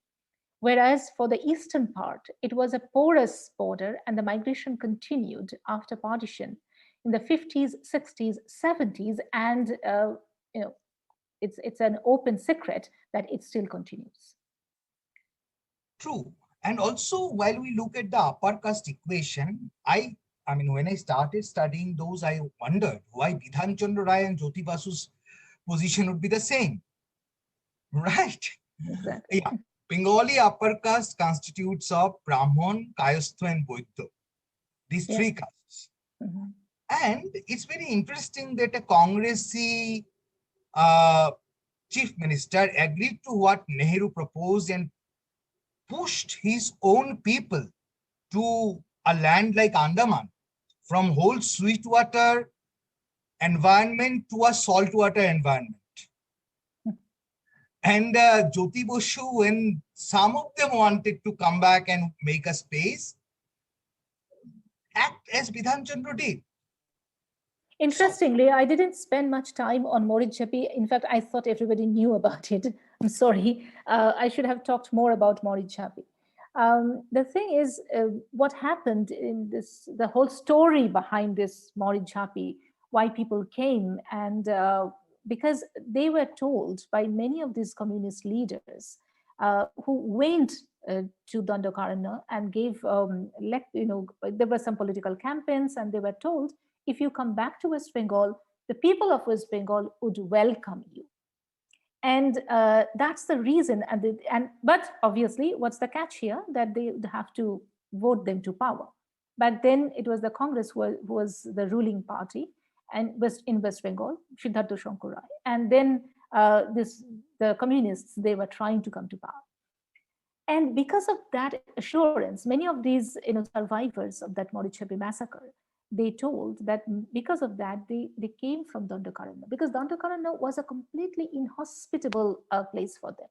Whereas for the eastern part, it was a porous border, and the migration continued after partition in the 50s, 60s, 70s, and it's an open secret that it still continues. True. And also, while we look at the upper caste equation, I mean, when I started studying those, I wondered why Bidhan Chandra Rai and Jyoti Basu's position would be the same, right? Exactly. Yeah. Bengali upper caste constitutes of Brahman, Kayastha, and Vaidya. These three castes. Mm-hmm. And it's very interesting that a Congressy chief minister agreed to what Nehru proposed and pushed his own people to a land like Andaman, from whole sweet water environment to a saltwater environment. And Jyoti Basu, when some of them wanted to come back and make a space, act as Bidhan Chandra did. Interestingly, I didn't spend much time on Morijjapi. In fact, I thought everybody knew about it. I'm sorry. I should have talked more about Morijjapi. The thing is, what happened in this, the whole story behind this Morijjapi, why people came, and because they were told by many of these communist leaders who went to Dandakaranya and gave, there were some political campaigns, and they were told, if you come back to West Bengal, the people of West Bengal would welcome you. And that's the reason. But obviously, what's the catch here? That they would have to vote them to power. Back then, it was the Congress who was the ruling party, and in West Bengal, Siddhartha Shankar Rai. And then the communists, they were trying to come to power. And because of that assurance, many of these survivors of that Morichapi massacre, they told that because of that, they came from Dandakaranya, because Dandakaranya was a completely inhospitable place for them.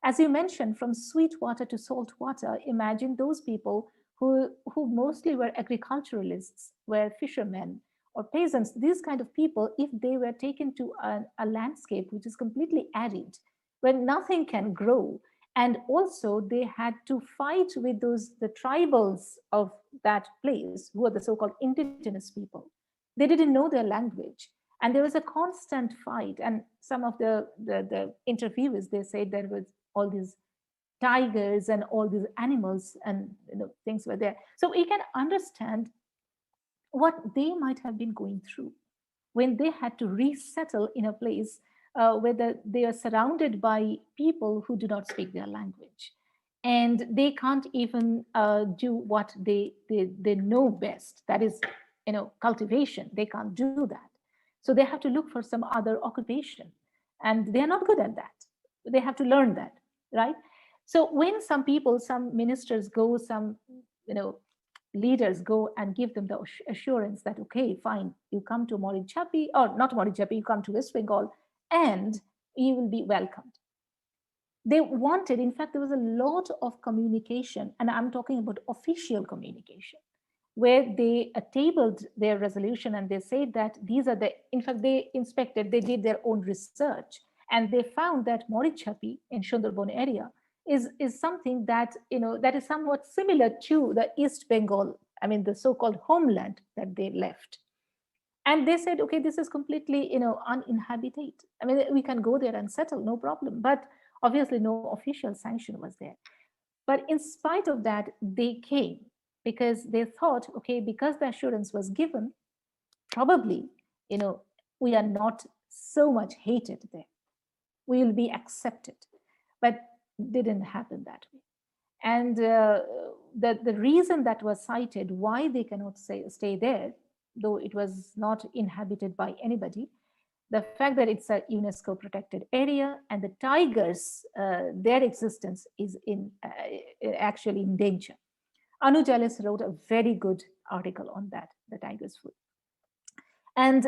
As you mentioned, from sweet water to salt water, imagine those people who mostly were agriculturalists, were fishermen or peasants, these kind of people, if they were taken to a landscape which is completely arid, where nothing can grow, and also they had to fight with the tribals of that place, who are the so-called indigenous people. They didn't know their language. And there was a constant fight. And some of the interviewers, they said there was all these tigers and all these animals and things were there. So we can understand what they might have been going through when they had to resettle in a place where they are surrounded by people who do not speak their language, and they can't even do what they know best, that is cultivation. They can't do that, so they have to look for some other occupation, and they're not good at that. They have to learn that, right? So when some people, some ministers go, some leaders go and give them the assurance that, okay, fine, you come to Morichapi, or not Morichapi, you come to West Bengal, and you will be welcomed. They wanted, in fact, there was a lot of communication, and I'm talking about official communication, where they tabled their resolution and they said that these are in fact, they did their own research, and they found that Morichapi in Sundarban area is something that, that is somewhat similar to the East Bengal, I mean, the so-called homeland that they left. And they said, okay, this is completely, uninhabited. I mean, we can go there and settle, no problem. But obviously no official sanction was there. But in spite of that, they came because they thought, okay, because the assurance was given, probably, we are not so much hated there. We will be accepted. But didn't happen that way. And the reason that was cited why they cannot stay there, though it was not inhabited by anybody, the fact that it's a UNESCO protected area, and the tigers, their existence is actually in danger. Anu Jalis wrote a very good article on that, the tiger's food. And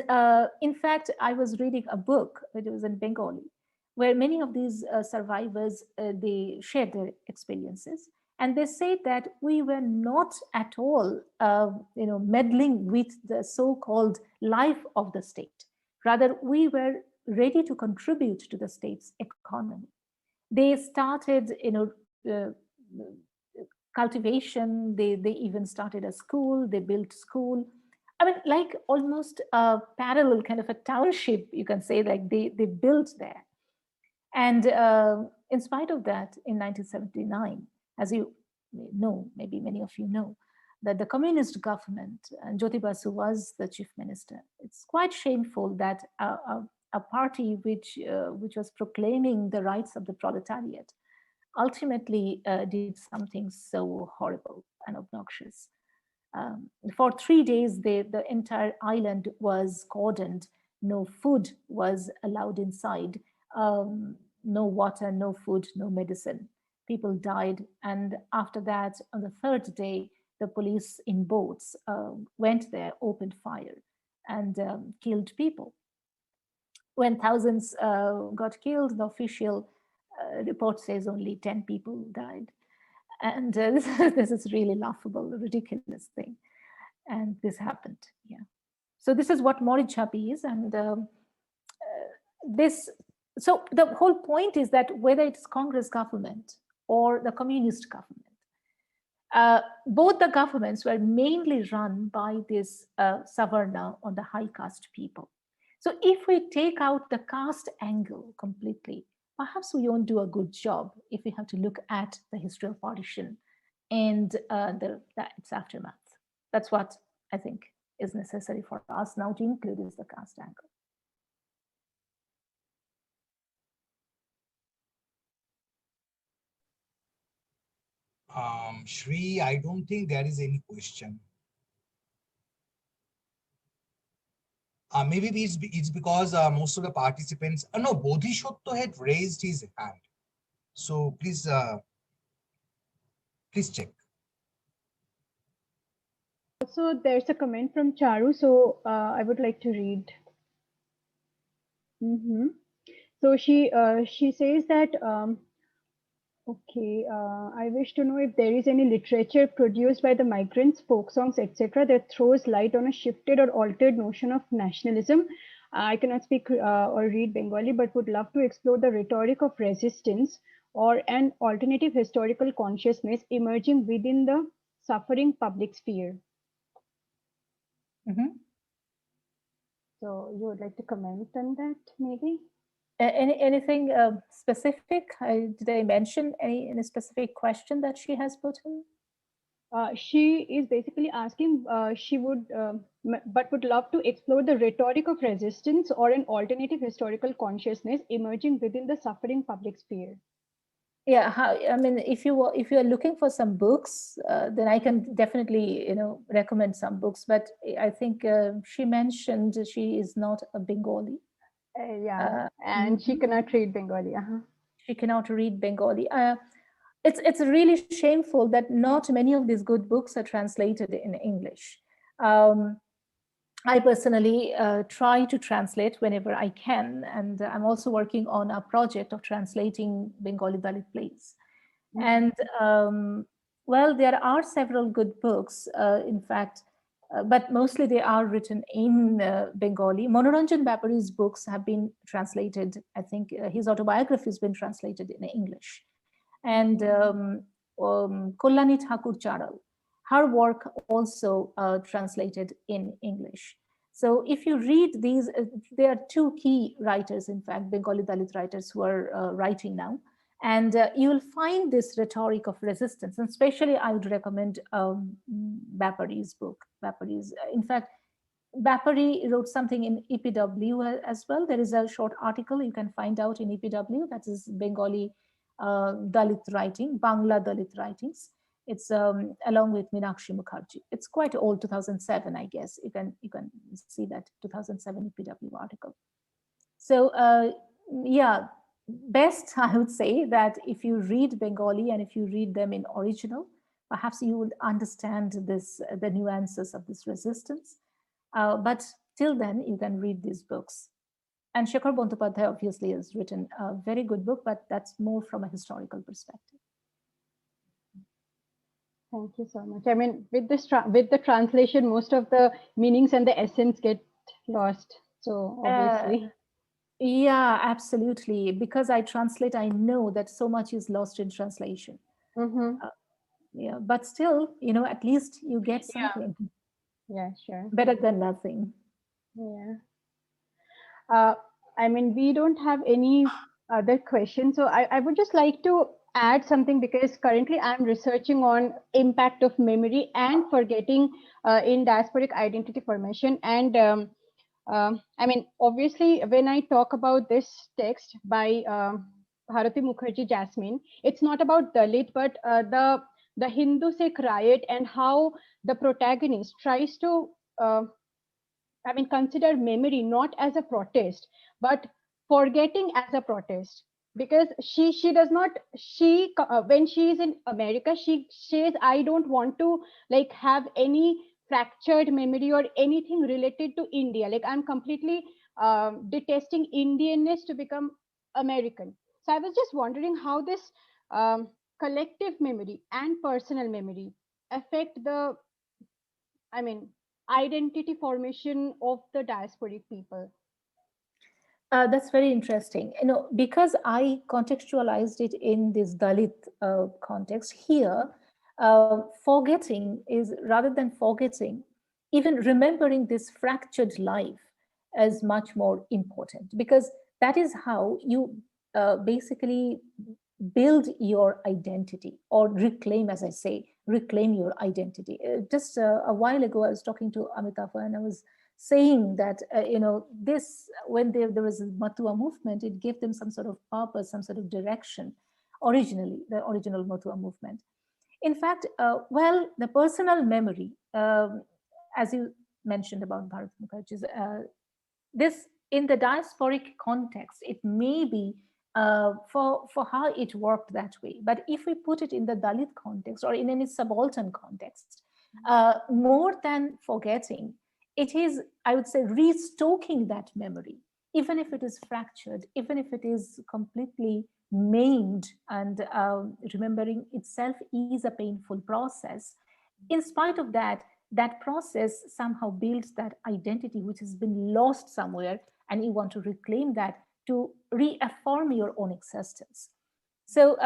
in fact, I was reading a book, which was in Bengali, where many of these survivors, they shared their experiences. And they said that we were not at all, meddling with the so-called life of the state. Rather, we were ready to contribute to the state's economy. They started, cultivation. They even started a school. They built school. I mean, like almost a parallel kind of a township, you can say, like they built there. And in spite of that, in 1979, as you know, maybe many of you know, that the communist government, and Jyoti Basu was the chief minister. It's quite shameful that a party which was proclaiming the rights of the proletariat ultimately did something so horrible and obnoxious. For 3 days, the entire island was cordoned. No food was allowed inside. No water, no food, no medicine. People died. And after that, on the 3rd day, the police in boats went there, opened fire, and killed people. When thousands got killed, the official report says only 10 people died. And this is really laughable, ridiculous thing. And this happened, yeah. So this is what Morichapi is. And so the whole point is that whether it's Congress government or the communist government, both the governments were mainly run by this Savarna, or the high caste people. So if we take out the caste angle completely, perhaps we won't do a good job if we have to look at the history of partition and its aftermath. That's what I think is necessary for us now to include is the caste angle. Shri, I don't think there is any question. Maybe it's because most of the participants, no, Bodhisattva had raised his hand. So please check. Also, there's a comment from Charu, so I would like to read. So she says that, okay, I wish to know if there is any literature produced by the migrants, folk songs, etc., that throws light on a shifted or altered notion of nationalism. I cannot speak or read Bengali, but would love to explore the rhetoric of resistance or an alternative historical consciousness emerging within the suffering public sphere. So you would like to comment on that, maybe? Anything specific? Did I mention any specific question that she has put in? She is basically asking, she would, but would love to explore the rhetoric of resistance or an alternative historical consciousness emerging within the suffering public sphere. Yeah, I mean, if you are looking for some books, then I can definitely recommend some books. But I think she mentioned she is not a Bengali. Yeah, and she cannot read Bengali. She cannot read Bengali. It's really shameful that not many of these good books are translated in English. I personally try to translate whenever I can, and I'm also working on a project of translating Bengali Dalit plays. And well, there are several good books, in fact, but mostly they are written in Bengali. Monoranjan Bapari's books have been translated. I think his autobiography has been translated in English. And Kollani Thakur Charal, her work also translated in English. So if you read these, there are two key writers, in fact, Bengali Dalit writers who are writing now. And you will find this rhetoric of resistance. And especially I would recommend Bapari's book. In fact, Bapari wrote something in EPW as well. There is a short article you can find out in EPW, that is Bengali Dalit writing, Bangla Dalit writings. It's along with Meenakshi Mukherjee. It's quite old, 2007, I guess. You can see that 2007 EPW article. So yeah, best I would say that if you read Bengali and if you read them in original, perhaps you will understand the nuances of this resistance. But till then, you can read these books. And Shekhar Bandyopadhyay obviously has written a very good book, but that's more from a historical perspective. Thank you so much. I mean, with the translation, most of the meanings and the essence get lost. So obviously. Yeah, absolutely. Because I translate, I know that so much is lost in translation. Yeah, but still, at least you get something. Yeah, sure. Better than nothing. Yeah. I mean, we don't have any other questions. So I would just like to add something, because currently I'm researching on impact of memory and forgetting in diasporic identity formation. And I mean, obviously, when I talk about this text by Bharati Mukherjee Jasmine, it's not about Dalit, but the Hindu Sikh riot and how the protagonist tries to I mean, consider memory not as a protest, but forgetting as a protest. Because she does not, when she is in America, she says, I don't want to like have any fractured memory or anything related to India. Like I'm completely detesting Indianness to become American. So I was just wondering how this collective memory and personal memory affect the, I mean, identity formation of the diasporic people. That's very interesting. Because I contextualized it in this Dalit context here, forgetting is, rather than forgetting, even remembering this fractured life is much more important, because that is how you basically build your identity or reclaim, as I say, reclaim your identity. Just a while ago, I was talking to Amitava, and I was saying that, this, when there was a Matua movement, it gave them some sort of purpose, some sort of direction, originally, the original Matua movement. In fact, the personal memory, as you mentioned about Bharat Mukherjee's, this, in the diasporic context, it may be for how it worked that way. But if we put it in the Dalit context or in any subaltern context, more than forgetting, it is, I would say, restoking that memory, even if it is fractured, even if it is completely maimed, and remembering itself is a painful process. In spite of that, that process somehow builds that identity which has been lost somewhere, and you want to reclaim that to reaffirm your own existence. So,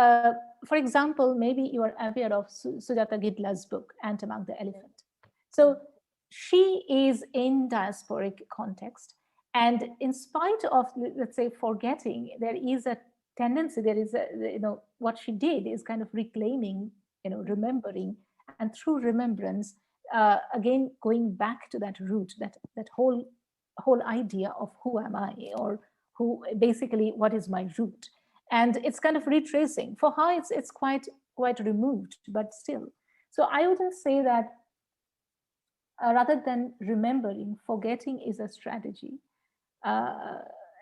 for example, maybe you are aware of Sujata Gidla's book, Ant Among the Elephant. So she is in diasporic context, and in spite of, let's say, forgetting, there is a tendency, there is a, what she did is kind of reclaiming, remembering, and through remembrance, again, going back to that root, that whole idea of who am I, or who, basically, what is my root. And it's kind of retracing. For her, it's quite removed, but still. So I wouldn't say that rather than remembering, forgetting is a strategy.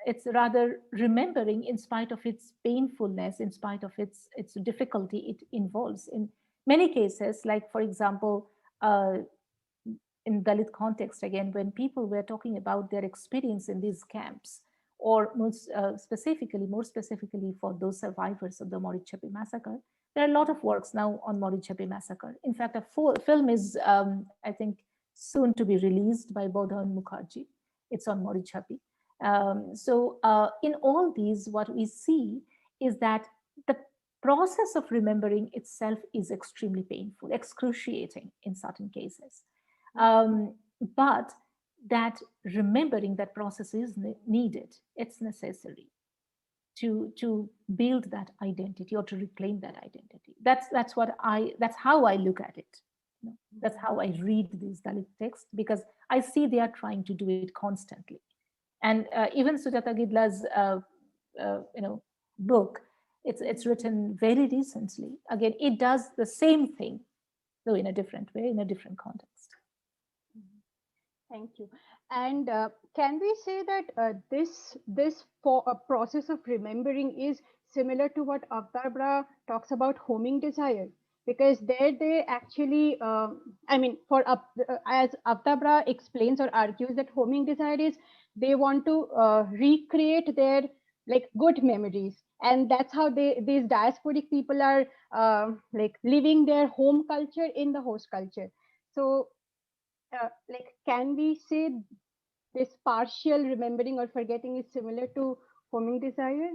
It's rather remembering in spite of its painfulness, in spite of its difficulty it involves. In many cases, like, for example, in Dalit context, again, when people were talking about their experience in these camps, or more specifically for those survivors of the Morichapi massacre, there are a lot of works now on Morichapi massacre. In fact, a full film is, I think, soon to be released by Bodhan Mukherjee. It's on Morichapi. So in all these, what we see is that the process of remembering itself is extremely painful, excruciating in certain cases. But that remembering, that process is needed. It's necessary to build that identity, or to reclaim that identity. That's how I look at it. That's how I read these Dalit texts, because I see they are trying to do it constantly. And even Sujata Gidla's book, it's written very recently. Again, it does the same thing, though in a different way, in a different context. Thank you. And can we say that this process of remembering is similar to what Amitava talks about homing desire? Because there they actually, as Amitava explains or argues, that homing desire is they want to recreate their good memories, and that's how these diasporic people are living their home culture in the host culture. So can we say this partial remembering or forgetting is similar to homing desire?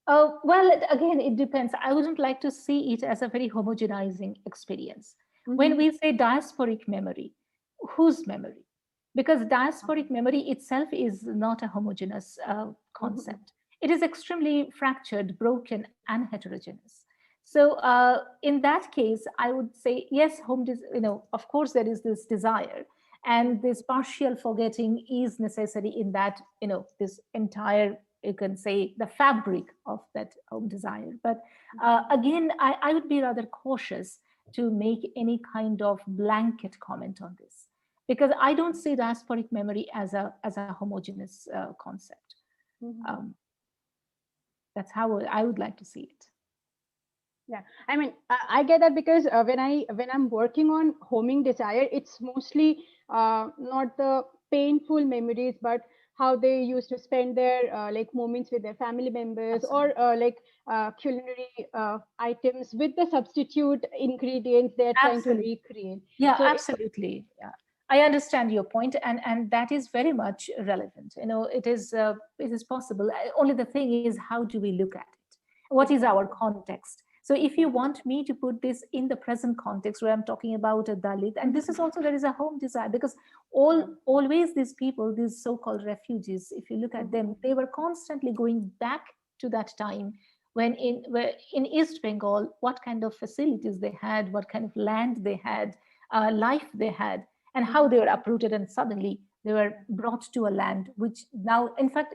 Well, again, it depends. I wouldn't like to see it as a very homogenizing experience. Mm-hmm. When we say diasporic memory, whose memory? Because diasporic memory itself is not a homogeneous concept. Mm-hmm. It is extremely fractured, broken, and heterogeneous. So in that case, I would say, yes, of course, there is this desire, and this partial forgetting is necessary in that, this entire, you can say, the fabric of that home desire. But again, I would be rather cautious to make any kind of blanket comment on this, because I don't see diasporic memory as a homogeneous concept. Mm-hmm. That's how I would like to see it. Yeah, I mean, I get that, because when I'm working on homing desire, it's mostly not the painful memories, but how they used to spend their moments with their family members. Absolutely. Or culinary items with the substitute ingredients they're trying to recreate. Yeah, so absolutely. Yeah, I understand your point, and that is very much relevant. It is possible. Only the thing is, how do we look at it? What is our context? So if you want me to put this in the present context, where I'm talking about a Dalit, and this is also, there is a home desire, because always these people, these so-called refugees, if you look at them, they were constantly going back to that time where in East Bengal, what kind of facilities they had, what kind of land they had, life they had, and how they were uprooted and suddenly they were brought to a land which now, in fact,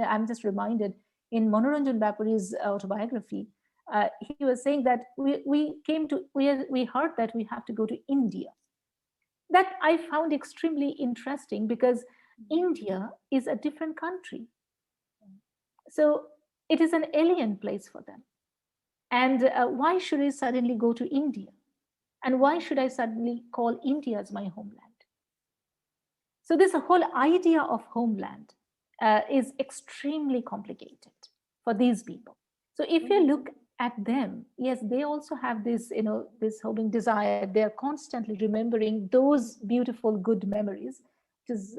I'm just reminded in Manoranjan Bapari's autobiography, he was saying that we heard that we have to go to India. That I found extremely interesting because India is a different country. So it is an alien place for them. And why should I suddenly go to India? And why should I suddenly call India as my homeland? So this whole idea of homeland is extremely complicated for these people. So if you look at them, yes, they also have this, this homing desire. They are constantly remembering those beautiful, good memories, which is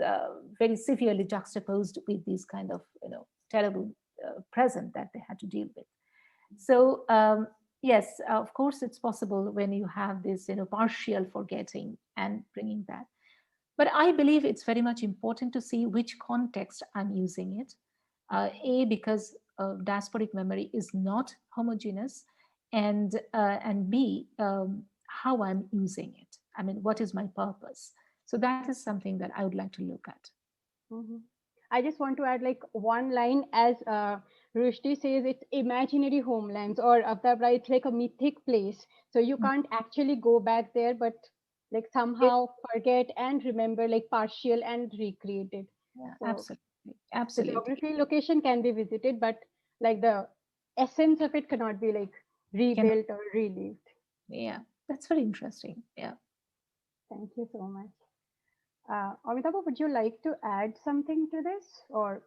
very severely juxtaposed with these kind of, terrible present that they had to deal with. So yes, of course, it's possible when you have this, partial forgetting and bringing that. But I believe it's very much important to see which context I'm using it. Because diasporic memory is not homogeneous, and B, how I'm using it. I mean, what is my purpose? So that is something that I would like to look at. Mm-hmm. I just want to add like one line, as Rushdie says, it's imaginary homelands, or Aftabra, it's like a mythic place. So you can't actually go back there, but like somehow forget and remember, like partial and recreated. Yeah, So absolutely. the Absolutely. geography location can be visited, but like the essence of it cannot be like rebuilt or relived. Yeah, that's very interesting. Yeah. Thank you so much. Amitava, would you like to add something to this, or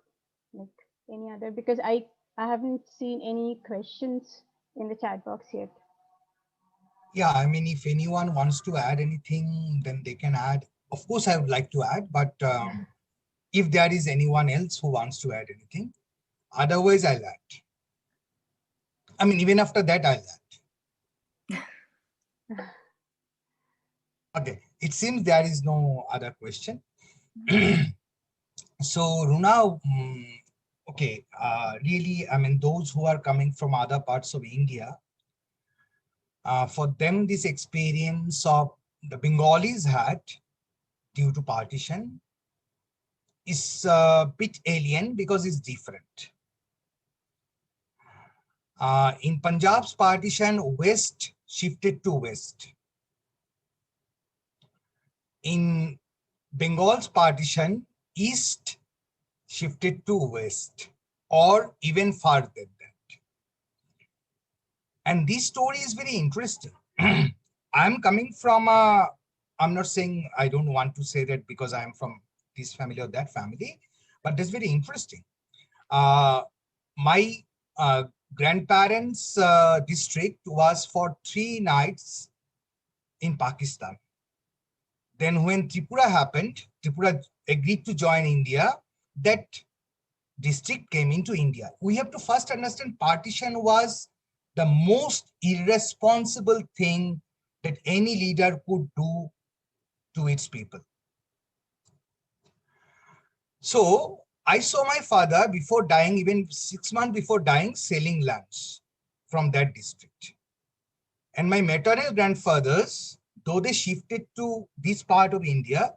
like any other? Because I haven't seen any questions in the chat box yet. Yeah, I mean, if anyone wants to add anything, then they can add. Of course, I would like to add, but if there is anyone else who wants to add anything, otherwise I'll add. I mean, even after that, I'll add. Okay, it seems there is no other question. So, Runa, okay, really, I mean, those who are coming from other parts of India, for them, this experience of the Bengalis had due to partition is a bit alien because it's different. In Punjab's partition, west shifted to west. In Bengal's partition, east shifted to west, or even farther than that. And this story is very interesting. I'm coming from I'm not saying, I don't want to say that because I'm from this family or that family, but that's very interesting. My grandparents' district was for 3 nights in Pakistan. Then when Tripura happened, Tripura agreed to join India, that district came into India. We have to first understand partition was the most irresponsible thing that any leader could do to its people. So I saw my father before dying, even 6 months before dying, selling lands from that district. And my maternal grandfathers, though they shifted to this part of India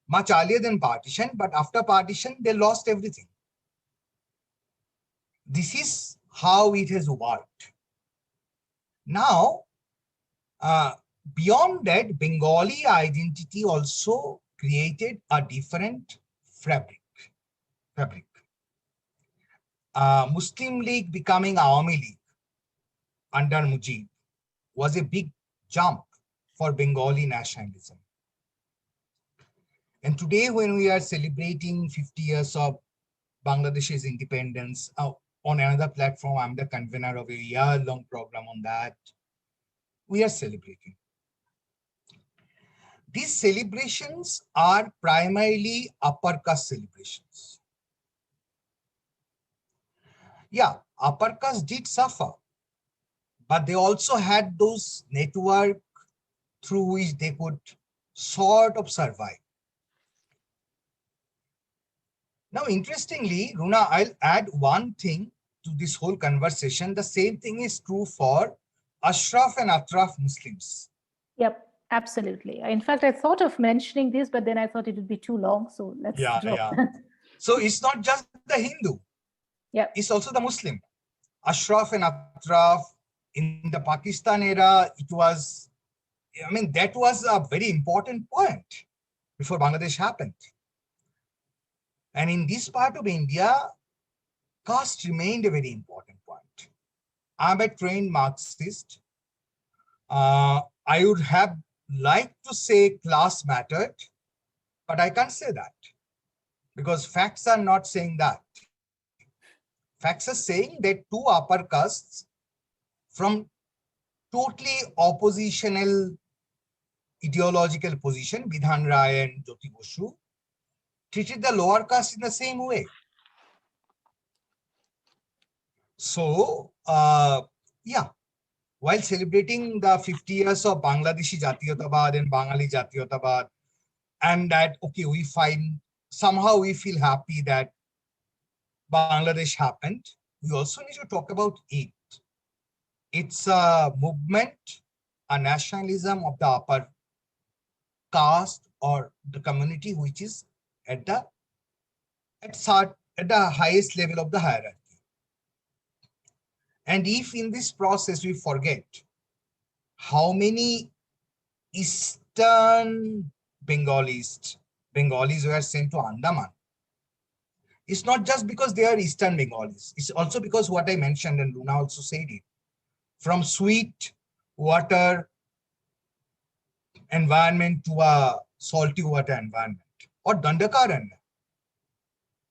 much earlier than partition, but after partition, they lost everything. This is how it has worked. Now, beyond that, Bengali identity also created a different fabric. Muslim League becoming Awami League under Mujib was a big jump for Bengali nationalism. And today, when we are celebrating 50 years of Bangladesh's independence, on another platform, I'm the convener of a year-long program on that. We are celebrating. These celebrations are primarily upper caste celebrations. Yeah, upper caste did suffer, but they also had those network through which they could sort of survive. Now, interestingly, Runa, I'll add one thing to this whole conversation, the same thing is true for Ashraf and Atraf Muslims. Yep, absolutely. In fact, I thought of mentioning this, but then I thought it would be too long. So let's drop that. So it's not just the Hindu. Yep. It's also the Muslim. Ashraf and Atraf in the Pakistan era, it was, I mean, that was a very important point before Bangladesh happened. And in this part of India, caste remained a very important point. I'm a trained Marxist. I would have liked to say class mattered, but I can't say that because facts are not saying that. Facts are saying that two upper castes from totally oppositional ideological position, Bidhan Rai and Jyoti Basu, treated the lower caste in the same way. So, yeah, while celebrating the 50 years of Bangladeshi Jatiyotabad and Bengali Jatiyotabad, and that, okay, we find, somehow we feel happy that Bangladesh happened, we also need to talk about it. It's a movement, a nationalism of the upper caste or the community which is at the highest level of the hierarchy. And if in this process we forget how many Eastern Bengalis were sent to Andaman, it's not just because they are Eastern Bengalis. It's also because what I mentioned, and Runa also said it, from sweet water environment to a salty water environment, or Dandakaranya,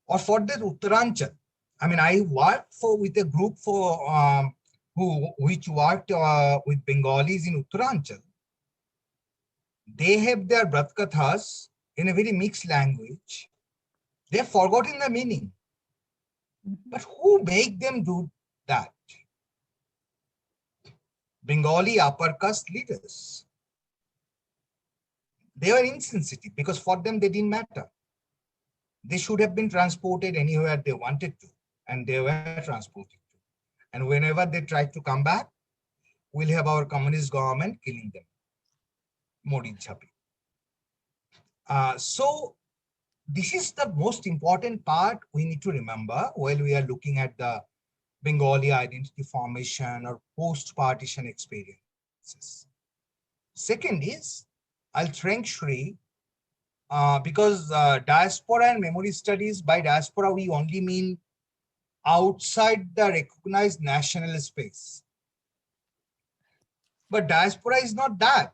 or for the Uttaranchal. I mean, I worked with a group which worked with Bengalis in Uttaranchal. They have their Bratkathas in a very mixed language. They've forgotten the meaning. But who make them do that? Bengali upper caste leaders. They were insensitive because for them they didn't matter. They should have been transported anywhere they wanted to, and they were transported to. And whenever they tried to come back, we'll have our communist government killing them. Modi Chapi. So this is the most important part we need to remember while we are looking at the Bengali identity formation or post-partition experiences. Second is, I'll thank Shri, because diaspora and memory studies, by diaspora we only mean outside the recognized national space. But diaspora is not that.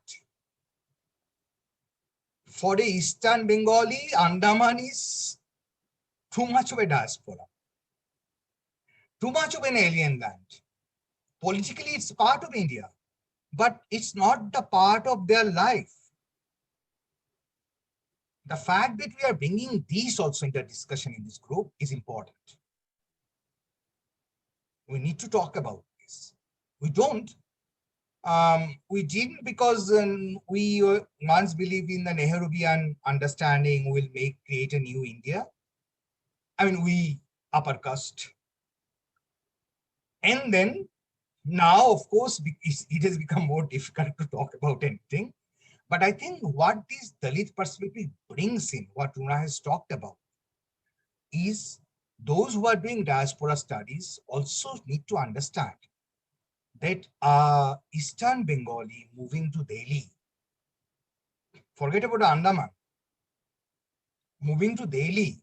For the Eastern Bengali, Andaman is too much of a diaspora, too much of an alien land. Politically, it's part of India, but it's not the part of their life. The fact that we are bringing these also into discussion in this group is important. We need to talk about this. We don't. We didn't because we once believed in the Nehruvian understanding will create a new India. I mean, we upper caste. And then now, of course, it has become more difficult to talk about anything. But I think what this Dalit perspective brings in, what Runa has talked about, is those who are doing diaspora studies also need to understand that Eastern Bengali moving to Delhi, forget about Andaman, moving to Delhi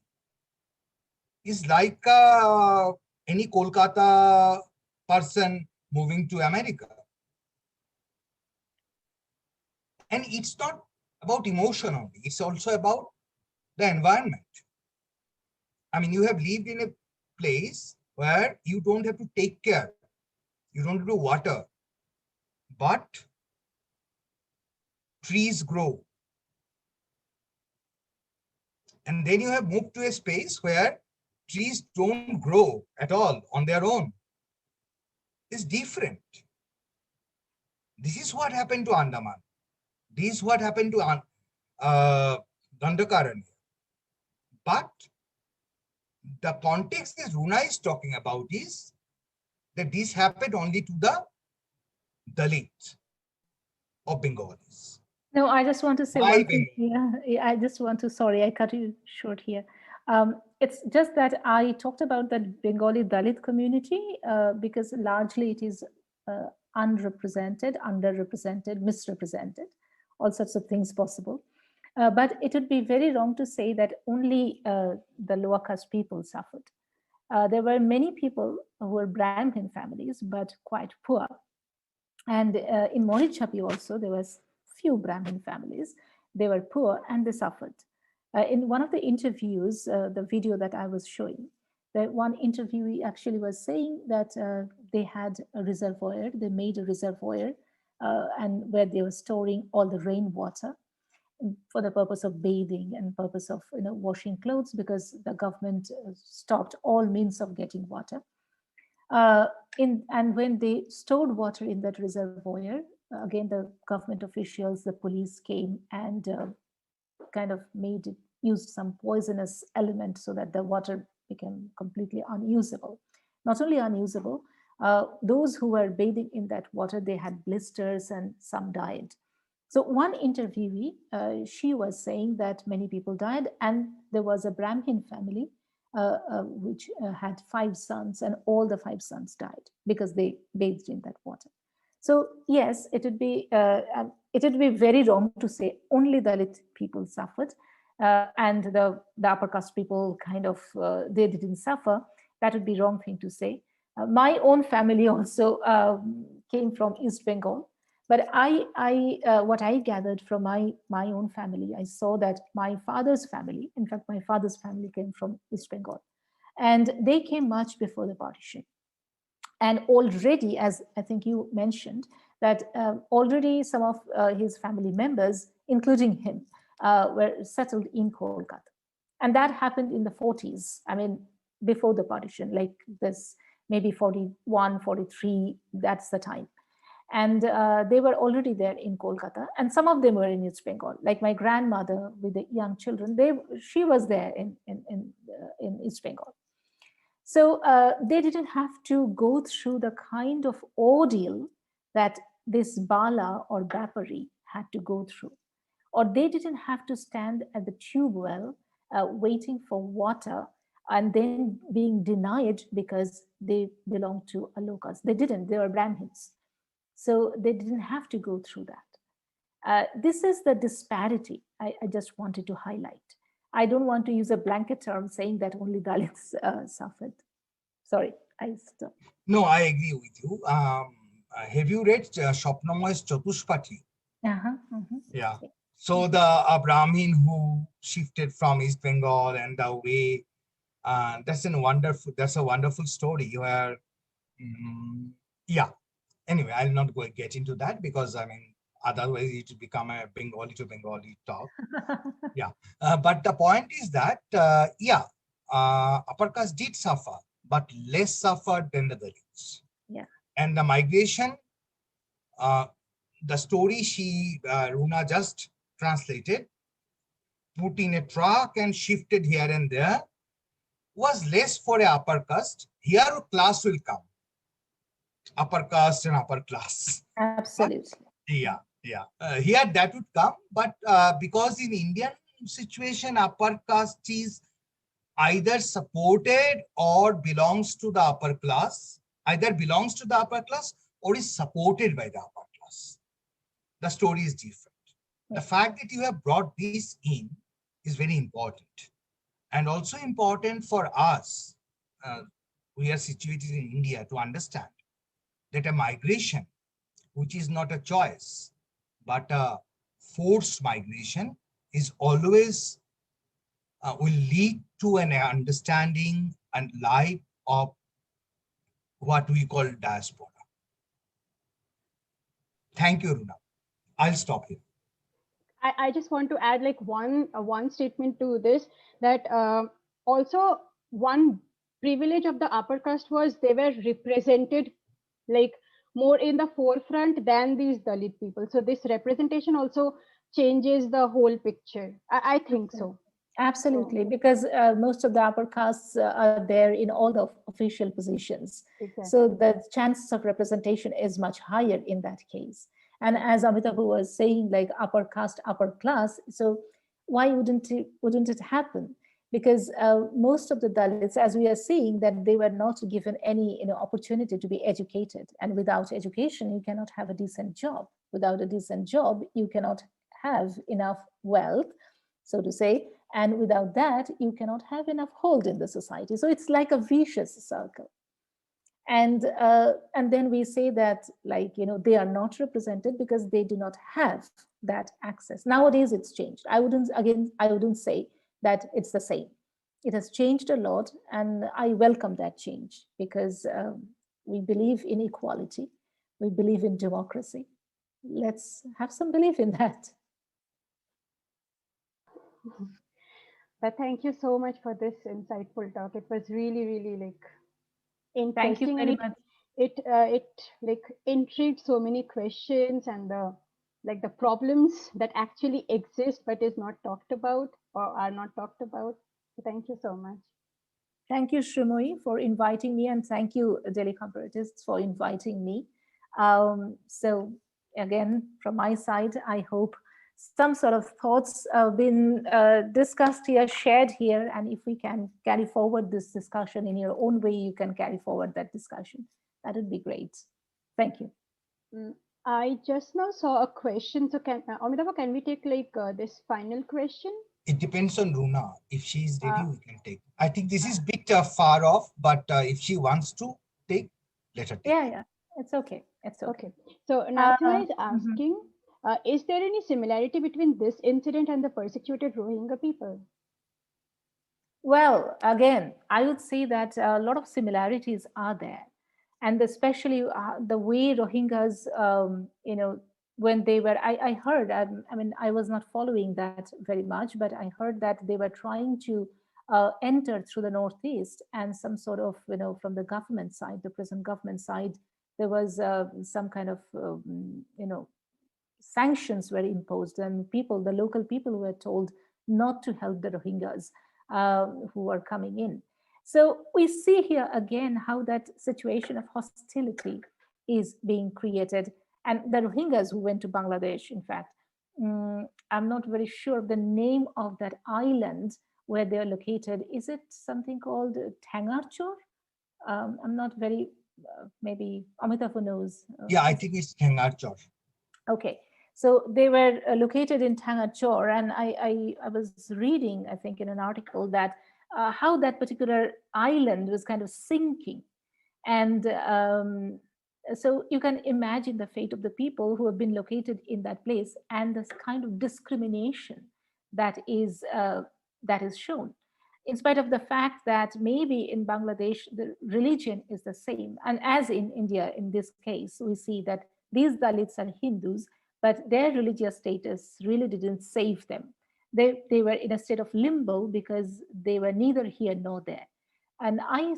is like any Kolkata person moving to America. And it's not about emotion only, it's also about the environment. I mean, you have lived in a place where you don't have to take care, you don't have to water, but trees grow. And then you have moved to a space where trees don't grow at all on their own. It's different. This is what happened to Andaman. This is what happened to Dandakaranya. But the context that Runa is talking about is that this happened only to the Dalit of Bengalis. No, I just want to say Why one thing here. I just want to, sorry, I cut you short here. It's just that I talked about the Bengali Dalit community because largely it is unrepresented, underrepresented, misrepresented, all sorts of things possible. But it would be very wrong to say that only the lower caste people suffered. There were many people who were Brahmin families, but quite poor. And in Morichapi also, there was few Brahmin families. They were poor and they suffered. In one of the interviews, the video that I was showing, the one interviewee actually was saying that they had a reservoir, they made a reservoir and where they were storing all the rainwater for the purpose of bathing and purpose of washing clothes, because the government stopped all means of getting water. And when they stored water in that reservoir, again, the government officials, the police came and kind of used some poisonous element so that the water became completely unusable. Not only unusable, those who were bathing in that water, they had blisters and some died. So one interviewee, she was saying that many people died, and there was a Brahmin family which had 5 sons, and all the 5 sons died because they bathed in that water. So yes, it would be very wrong to say only Dalit people suffered, and the upper caste people kind of they didn't suffer. That would be wrong thing to say. My own family also came from East Bengal. But what I gathered from my own family, I saw that my father's family, in fact, my father's family came from East Bengal, and they came much before the partition. And already, as I think you mentioned, that already some of his family members, including him, were settled in Kolkata. And that happened in the 40s, I mean, before the partition, like this, maybe 41, 43, that's the time. And they were already there in Kolkata, and some of them were in East Bengal. Like my grandmother with the young children, she was there in East Bengal. So they didn't have to go through the kind of ordeal that this Bala or Bapari had to go through, or they didn't have to stand at the tube well waiting for water and then being denied because they belonged to a low caste. They didn't. They were Brahmins. So they didn't have to go through that. This is the disparity I just wanted to highlight. I don't want to use a blanket term saying that only Dalits suffered. Sorry, I stopped. No, I agree with you. Have you read Swapnamoy's Chatushpati? Yeah. So the Brahmin who shifted from East Bengal and the way, that's a wonderful story where, yeah. Anyway, I'll not go get into that because I mean, otherwise it will become a Bengali to Bengali talk. Yeah. But the point is that, upper caste did suffer, but less suffered than the Dalits. Yeah. And the migration, the story Runa just translated, put in a truck and shifted here and there, was less for a upper caste. Here class will come. Upper caste and upper class. Absolutely. But, here that would come, but because in Indian situation, upper caste is either supported or belongs to the upper class, either belongs to the upper class or is supported by the upper class. The story is different. The fact that you have brought this in is very important, and also important for us. We are situated in India to understand that a migration, which is not a choice, but a forced migration, is always will lead to an understanding and life of what we call diaspora. Thank you, Runa. I'll stop here. I just want to add like one statement to this, that also one privilege of the upper caste was they were represented like more in the forefront than these Dalit people. So this representation also changes the whole picture. I think so. Absolutely, because most of the upper castes are there in all the official positions. Exactly. So the chances of representation is much higher in that case. And as Amitava was saying, like upper caste, upper class, so why wouldn't it happen? Because most of the Dalits, as we are seeing, that they were not given any opportunity to be educated. And without education, you cannot have a decent job. Without a decent job, you cannot have enough wealth, so to say, and without that you cannot have enough hold in the society. So it's like a vicious circle. And then we say that, like, they are not represented because they do not have that access. Nowadays it's changed. I wouldn't say that it's the same. It has changed a lot, and I welcome that change, because we believe in equality, we believe in democracy. Let's have some belief in that. But thank you so much for this insightful talk. It was really, really like Thank you interesting, very and much. it like intrigued so many questions, and the problems that actually exist but is not talked about or are not talked about. So thank you so much. Thank you, Shrioyee, for inviting me, and thank you, Delhi Comparatists, for inviting me. So again, from my side, I hope some sort of thoughts have been discussed here, shared here, and if we can carry forward this discussion in your own way, you can carry forward that discussion. That would be great. Thank you. I just now saw a question. So Amitava, can we take like this final question? It depends on Runa. If she is ready, we can take. I think this is a bit far off, but if she wants to take, let her take. Yeah, it's okay. It's okay. So Nasima is mhm. asking, is there any similarity between this incident and the persecuted Rohingya people? Well, again, I would say that a lot of similarities are there, and especially the way Rohingyas, when they were, I heard, I mean, I was not following that very much, but I heard that they were trying to enter through the northeast, and some sort of, from the government side, the present government side, there was some kind of, sanctions were imposed, and the local people were told not to help the Rohingyas who were coming in. So we see here again how that situation of hostility is being created. And the Rohingyas who went to Bangladesh, in fact, I'm not very sure of the name of that island where they're located. Is it something called Tangarchor? I'm not very, maybe Amitava knows. Yeah, I think it's Thengarchor. Okay, so they were located in Tangachor, and I was reading, I think, in an article that how that particular island was kind of sinking, and so you can imagine the fate of the people who have been located in that place, and this kind of discrimination that is shown, in spite of the fact that maybe in Bangladesh the religion is the same, and as in India in this case, we see that these Dalits are Hindus, but their religious status really didn't save them. They were in a state of limbo because they were neither here nor there. And I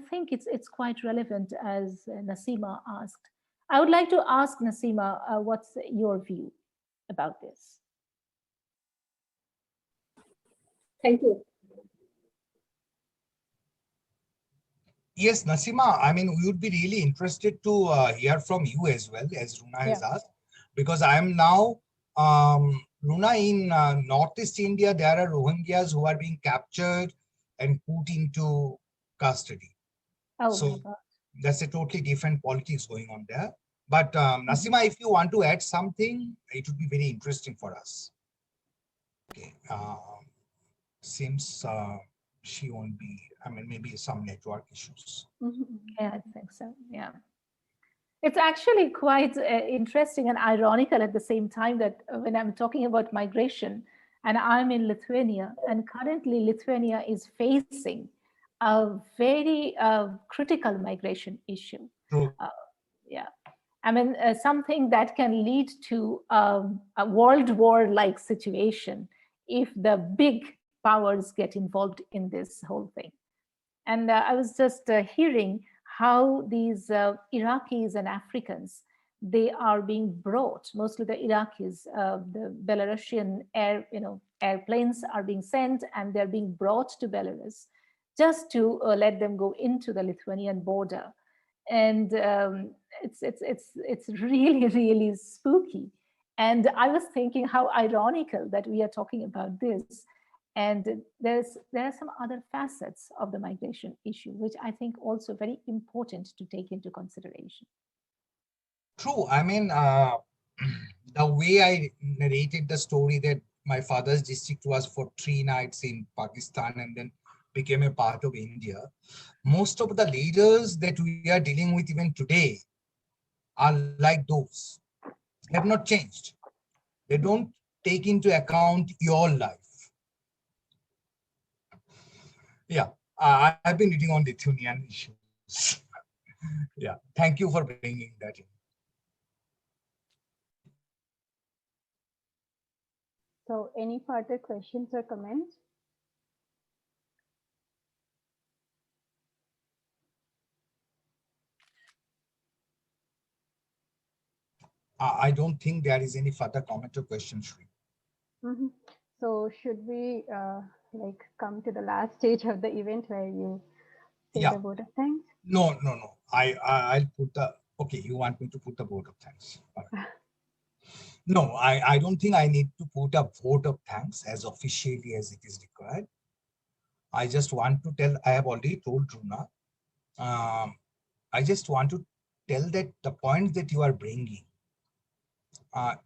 think it's quite relevant, as Nasima asked. I would like to ask Nasima, what's your view about this? Thank you. Yes, Nasima, I mean, we would be really interested to hear from you as well, as Runa has asked, because I am now, Runa, in Northeast India, there are Rohingyas who are being captured and put into custody. Oh, so that's a totally different politics going on there. But Nasima, if you want to add something, it would be very interesting for us. Okay, seems she won't be, I mean, maybe some network issues. Yeah, I think so. Yeah. It's actually quite interesting and ironical at the same time that when I'm talking about migration, and I'm in Lithuania, and currently Lithuania is facing a very critical migration issue. Yeah. I mean, something that can lead to a World War-like situation if the big powers get involved in this whole thing. And I was just hearing how these Iraqis and Africans, they are being brought, mostly the Iraqis, the Belarusian airplanes are being sent and they're being brought to Belarus just to let them go into the Lithuanian border. And it's really, really spooky. And I was thinking how ironical that we are talking about this. And there are some other facets of the migration issue, which I think also very important to take into consideration. True. I mean, the way I narrated the story that my father's district was for 3 nights in Pakistan and then became a part of India. Most of the leaders that we are dealing with even today are like those. They have not changed. They don't take into account your life. Yeah, I've been reading on Lithuanian issues. Yeah, thank you for bringing that in. So any further questions or comments? I don't think there is any further comment or question, Shri. So should we like come to the last stage of the event where you say the vote of thanks? No. I'll put the, okay, you want me to put the vote of thanks. Right. No, I don't think I need to put a vote of thanks as officially as it is required. I just want to tell, I have already told Runa, I just want to tell that the point that you are bringing,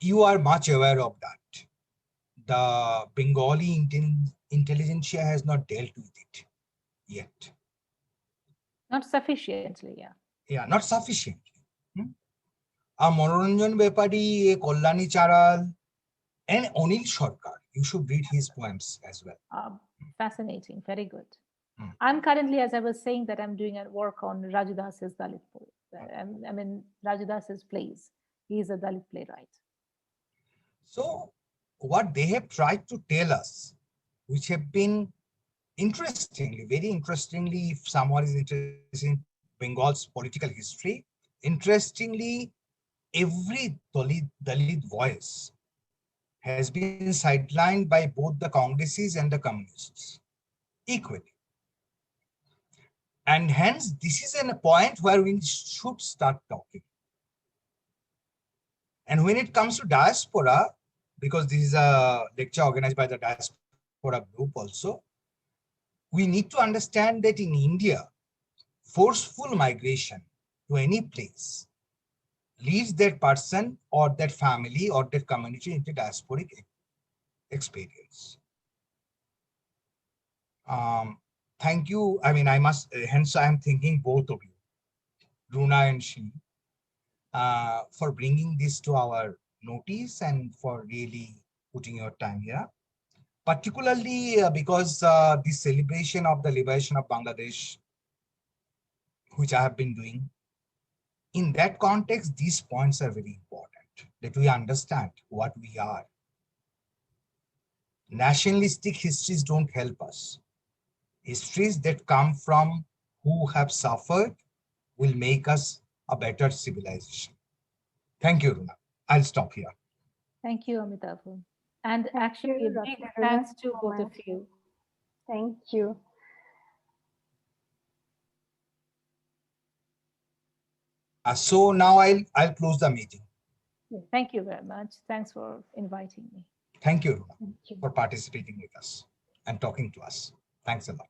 you are much aware of that. The Bengali intelligentsia has not dealt with it yet. Not sufficiently, yeah. Yeah, not sufficiently. Manoranjan Bepari, Kollani Charal, and Onil Sarkar. You should read his poems as well. Fascinating, very good. I'm currently, as I was saying, that I'm doing a work on Raju Das's Dalit poem. I mean, Raju Das's plays. He is a Dalit playwright. So what they have tried to tell us, which have been interestingly, very interestingly, if someone is interested in Bengal's political history, interestingly, every Dalit voice has been sidelined by both the Congresses and the communists equally. And hence, this is a point where we should start talking. And when it comes to diaspora, because this is a lecture organized by the diaspora group also, we need to understand that in India, forceful migration to any place leads that person or that family or that community into diasporic experience. Thank you. I mean, I must, hence I am thanking both of you, Runa and Shri, for bringing this to our notice and for really putting your time here. Particularly because this celebration of the liberation of Bangladesh, which I have been doing, in that context, these points are very important, that we understand what we are. Nationalistic histories don't help us. Histories that come from who have suffered will make us a better civilization. Thank you, Runa. I'll stop here. Thank you, Amitava. And actually, a big Dr. thanks to Runa, both of you. Thank you. So now I'll close the meeting. Thank you very much. Thanks for inviting me. Thank you, Runa, for participating with us and talking to us. Thanks a lot.